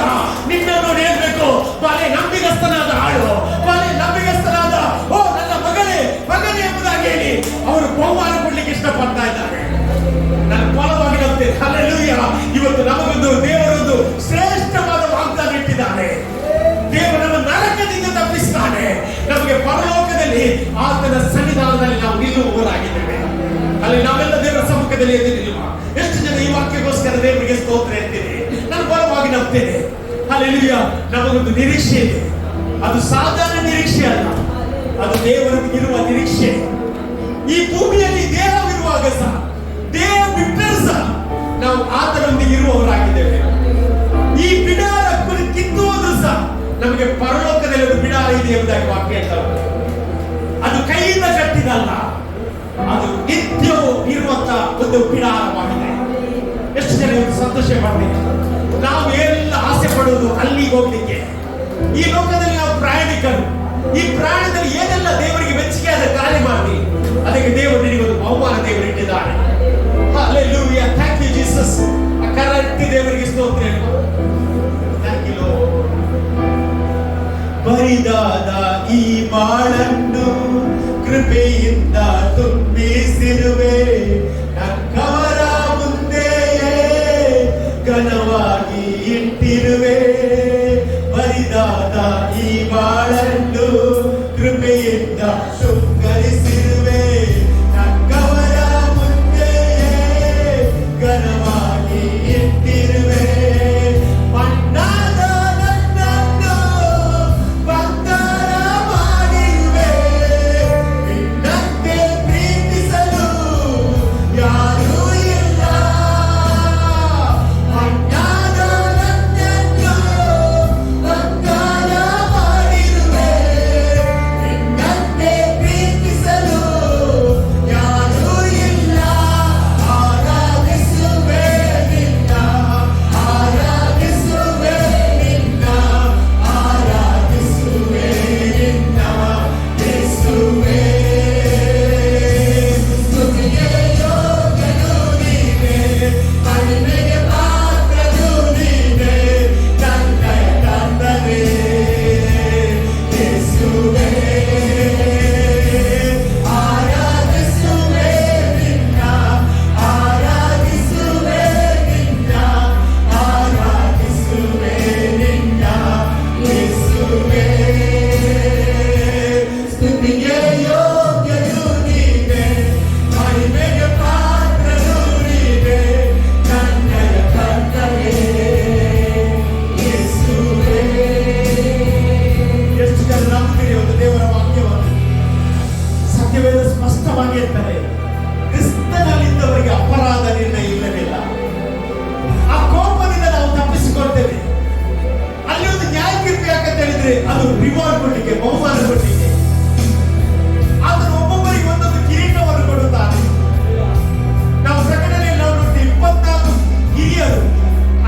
ನಿನ್ನನ್ನು ಹೇಳ್ಬೇಕು, ಬಲೆ ನಂಬಿಗಸ್ತನಾದ ಆಳು, ಬಲೆ ನಂಬಿಗಸ್ತನಾದ ಓ ನನ್ನ ಮಗಳೇ ಮಗನೇ ಎಂಬುದಾಗಿ ಹೇಳಿ ಅವರು ಬಹುಮಾನ ಕೊಡ್ಲಿಕ್ಕೆ ಇಷ್ಟಪಡ್ತಾ ಇದ್ದಾರೆ. ನಾನು ಬಲವಾಗಿ ನಂಬ್ತೇನೆ. ಹಲ್ಲೆಲೂಯಾ. ಇವತ್ತು ನಮಗೊಂದು ದೇವರೊಂದು ಶ್ರೇಷ್ಠವಾದ ವಾಗ್ದಾನ ಇಟ್ಟಿದ್ದಾನೆ. ದೇವರನ್ನು ನರಕದಿಂದ ತಪ್ಪಿಸ್ತಾನೆ. ನಮಗೆ ಪರಲೋಕದಲ್ಲಿ ಆತನ ಸನ್ನಿಧಾನದಲ್ಲಿ ನಾವು ನಿಲ್ಲುವವರಾಗಿದ್ದೇವೆ. ಅಲ್ಲಿ ನಾವೆಲ್ಲ ದೇವರ ಸಮ್ಮುಖದಲ್ಲಿ ಎದ್ದು ನಿಲ್ಲುವ. ಎಷ್ಟು ಜನ ಈ ವಾಕ್ಯಕ್ಕೋಸ್ಕರ ದೇವರಿಗೆ ಸ್ತೋತ್ರ ಹೇಳ್ತೇನೆ? ನಾನು ಬಲವಾಗಿ ನಂಬ್ತೇನೆ. ಹಲ್ಲೆಲೂಯಾ. ನಮಗೊಂದು ನಿರೀಕ್ಷೆ ಇದೆ. ಅದು ಸಾಧಾರಣ ನಿರೀಕ್ಷೆ ಅಲ್ಲ, ಅದು ದೇವರಿಗಿರುವ ನಿರೀಕ್ಷೆ. ಈ ಭೂಮಿಯಲ್ಲಿ ದೇಹವಿರುವಾಗ ಸಹ, ದೇಹ ಬಿಟ್ಟರೆ ಸಹ ನಾವು ಆತನೊಂದಿಗೆ ಇರುವವರಾಗಿದ್ದೇವೆ. ಈ ಬಿಡಾರ ಕಿತ್ತುವುದು ಸಹ ನಮಗೆ ಪರಲೋಕದಲ್ಲಿ ಒಂದು ಬಿಡಾರ ಇದೆ ಎಂಬುದಾಗಿ ವಾಕ್ಯ ಹೇಳ್ತಾ ಉಂಟು. ಅದು ಕೈಯಿಂದ ಕಟ್ಟಿದಲ್ಲ, ಅದು ನಿತ್ಯವೂ ಇರುವಂತ ಒಂದು ಬಿಡಾರವಾಗಿದೆ. ಎಷ್ಟು ಜನ ಇವತ್ತು ಸಂತೋಷ ಪಡ್ತೀವಿ? ನಾವು ಎಲ್ಲ ಆಸೆ ಪಡುವುದು ಅಲ್ಲಿಗೆ ಹೋಗ್ಲಿಕ್ಕೆ. ಈ ಲೋಕದಲ್ಲಿ ನಾವು ಪ್ರಯಾಣಿಕರು. ಈ ಪ್ರಯಾಣದಲ್ಲಿ ಏನೆಲ್ಲ ದೇವರಿಗೆ ಮೆಚ್ಚುಗೆ ಆದ ಕಾರ್ಯ ಮಾಡಿ ಅದಕ್ಕೆ ದೇವರು ನಿನಗೊಂದು ಬಹುಮಾನ ದೇವರು ಇಟ್ಟಿದ್ದಾರೆ. Hallelujah. Thank you Jesus. ಆ ಕರೆಕ್ಟ್ ದೇವರಿಗೆ ಸ್ತೋತ್ರ ಹೇಳು. Thank you Lord. ಬರಿದಾದ ಈ ಬಾಳನ್ನು ಕೃಪೆಯಿಂದ ತುಂಬಿಸಿರುವೆ, ನಕ್ಕವರ ಮುಂದೆಯೇ ಘನವಾಗಿ ಇಟ್ಟಿರುವೆ. ಬರಿದಾದ ಈ ಬಾಳನ್ನು ಕೃಪೆಯಿಂದ ಶೃಂಗರಿಸಿರುವೆ, ನಕ್ಕವರ ಮುಂದೆಯೇ ಘನವಾಗಿ ಇಟ್ಟಿರುವೆ. ಮಣ್ಣಾದ ನನ್ನನ್ನು ಭಕ್ತರ ಮಾಡಿರುವೆ, ನಿನ್ನಂತೆ ಪ್ರೀತಿಸಲು ಯಾರೂ ಇಲ್ಲ. ಮಣ್ಣಾದ ನನ್ನನ್ನು ಭಕ್ತರ ಮಾಡಿರುವೆ, ನಿನ್ನಂತೆ ಪ್ರೀತಿಸಲು ಯಾರೂ ಇಲ್ಲ. ಆರಾಧಿಸುವೆ ನಿನ್ನ, ಆರಾಧಿಸುವೆ ನಿನ್ನ, ಆರಾಧಿಸುವೆ ನಿನ್ನ ಯೇಸುವೇ. ಸ್ತುತಿಗೆ ಯೋಗ್ಯನು ನೀನೇ, ಮಹಿಮೆಗೆ ಪಾತ್ರನು ನೀನೇ, ತಂದೆಯ ತಂದನೇ ಯೇಸುವೇ. ಆರಾಧಿಸುವೆ ನಿನ್ನ, ಆರಾಧಿಸುವೆ ನಿನ್ನ, ಆರಾಧಿಸುವೆ ನಿನ್ನ ಯೇಸುವೇ. ಸ್ತುತಿಗೆ ಯೋಗ್ಯನು ನೀನೇ, ಮಹಿಮೆಗೆ ಪಾತ್ರನು ನೀನೇ, ತಂದೆಯ ತಂದನೇ ಯೇಸುವೇ. ಎಷ್ಟು ಜನ ನಂಬ್ತೀರಿ ಒಂದು ದೇವರ ವಾಕ್ಯವನ್ನು? ಸತ್ಯವೇದ ಸ್ಪಷ್ಟವಾಗಿ ಇರ್ತಾರೆ, ಕ್ರಿಸ್ತನಲ್ಲಿದ್ದವರಿಗೆ ಅಪರಾಧ ನಿರ್ಣಯ ಇಲ್ಲವಿಲ್ಲ. ಆ ಕೋಪದಿಂದ ನಾವು ತಪ್ಪಿಸಿಕೊಳ್ತೇವೆ. ಅಲ್ಲಿ ಒಂದು ನ್ಯಾಯ ತೀರ್ಪು ಯಾಕಂತ ಹೇಳಿದ್ರೆ ಅದು ರಿವಾರ್ಡ್ ಕೊಡ್ಲಿಕ್ಕೆ, ಬಹುಮಾನ ಕೊಡ್ಲಿಕ್ಕೆ. ಆತನು ಒಬ್ಬೊಬ್ಬರಿಗೆ ಒಂದೊಂದು ಕಿರೀಟವನ್ನು ಕೊಡುತ್ತಾನೆ. ನಾವು ಪ್ರಕಟಣೆಯಲ್ಲಿ ನಾವು ನೋಡ್ತೀವಿ 24 ಹಿರಿಯರು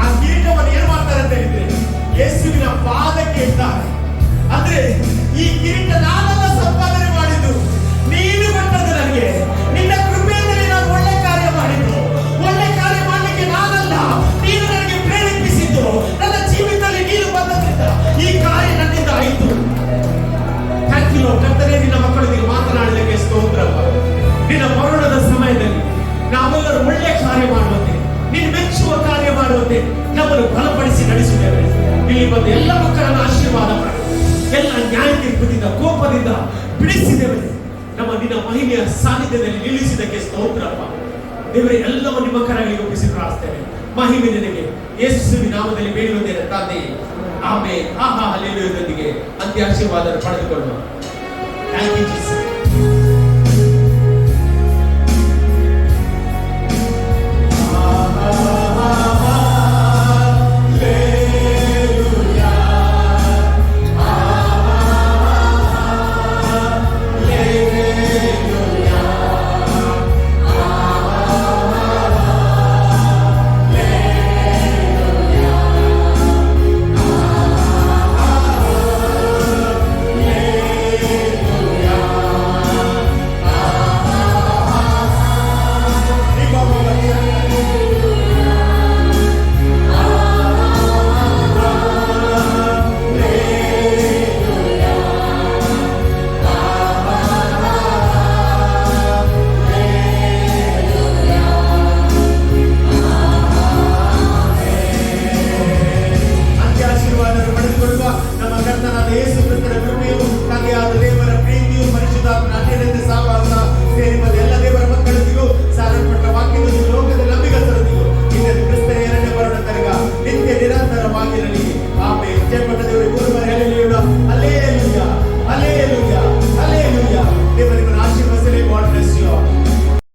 ಆ ಕಿರೀಟವನ್ನು ಏನ್ ಮಾಡ್ತಾರೆ ಅಂತ ಹೇಳಿದ್ರೆ ಯೇಸುವಿನ ಪಾದಕ್ಕೆ ಇದ್ದಾರೆ. ಅಂದ್ರೆ ಈ ಕಿರೀಟ ನಾನೆಲ್ಲ ಸಂಪಾದನೆ ಮಾಡಿದ್ದು, ನೀನು ಕೊಟ್ಟದ್ದು ನನಗೆ. ನಿನ್ನ ಕೃಪೆಯಲ್ಲಿ ನಾನು ಒಳ್ಳೆ ಕಾರ್ಯ ಮಾಡಿದ್ದು, ಒಳ್ಳೆ ಕಾರ್ಯ ಮಾಡಲಿಕ್ಕೆ ನಾನಲ್ಲ, ನೀನು ನನಗೆ ಪ್ರೇರೇಪಿಸಿದ್ದು. ನನ್ನ ಜೀವಿತದಲ್ಲಿ ನೀನು ಬಂದದ್ರಿಂದ ಈ ಕಾರ್ಯ ನನ್ನಿಂದ ಆಯಿತು. Thank you Lord. ಕರ್ತನೇ, ನಿನ್ನ ಮಕ್ಕಳಿಗೆ ಮಾತನಾಡಲಿಕ್ಕೆ ಸ್ತೋತ್ರಪ್ಪ. ನಿನ್ನ ಮರಣದ ಸಮಯದಲ್ಲಿ ನಾವೆಲ್ಲರೂ ಒಳ್ಳೆ ಕಾರ್ಯ ಮಾಡುವಂತೆ, ನೀನು ಮೆಚ್ಚುವ ಕಾರ್ಯ ಮಾಡುವಂತೆ ನಮ್ಮನ್ನು ಬಲಪಡಿಸಿ ನಡೆಸುತ್ತೇವೆ. ಇಲ್ಲಿ ಬಂದು ಎಲ್ಲ ಮಕ್ಕಳನ್ನು ಆಶೀರ್ವಾದ ಮಾಡಿ, ಎಲ್ಲ ನ್ಯಾಯ ತೀರ್ಪದಿಂದ ಕೋಪದಿಂದ ಬಿಡಿಸಿದ್ದೇವೆ. ನಮ್ಮ ನಿನ್ನ ಮಹಿಮೆಯ ಸಾನ್ನಿಧ್ಯದಲ್ಲಿ ನಿಲ್ಲಿಸಿದ್ದಕ್ಕೆ ಸ್ತೋತ್ರಪ್ಪ. ದೇವರೇ, ಎಲ್ಲವೂ ನಿಮ್ಮ ಕರಗಳಿಗೆ ಒಪ್ಪಿಸಿ ಪ್ರಾರ್ಥನೆ. ಮಹಿಮೆ ನಿನಗೆ ಯೇಸುವಿನ ನಾಮದಲ್ಲಿ ಬೇಡುವುದೇನೆ ತಂದೆಯೇ, ಆಮೆನ್. ಹಲ್ಲೆಲೂಯದೊಂದಿಗೆ ಅಂತ್ಯ ಆಶೀರ್ವಾದ ಪಡೆದುಕೊಳ್ಳುವ. Thank you Jesus.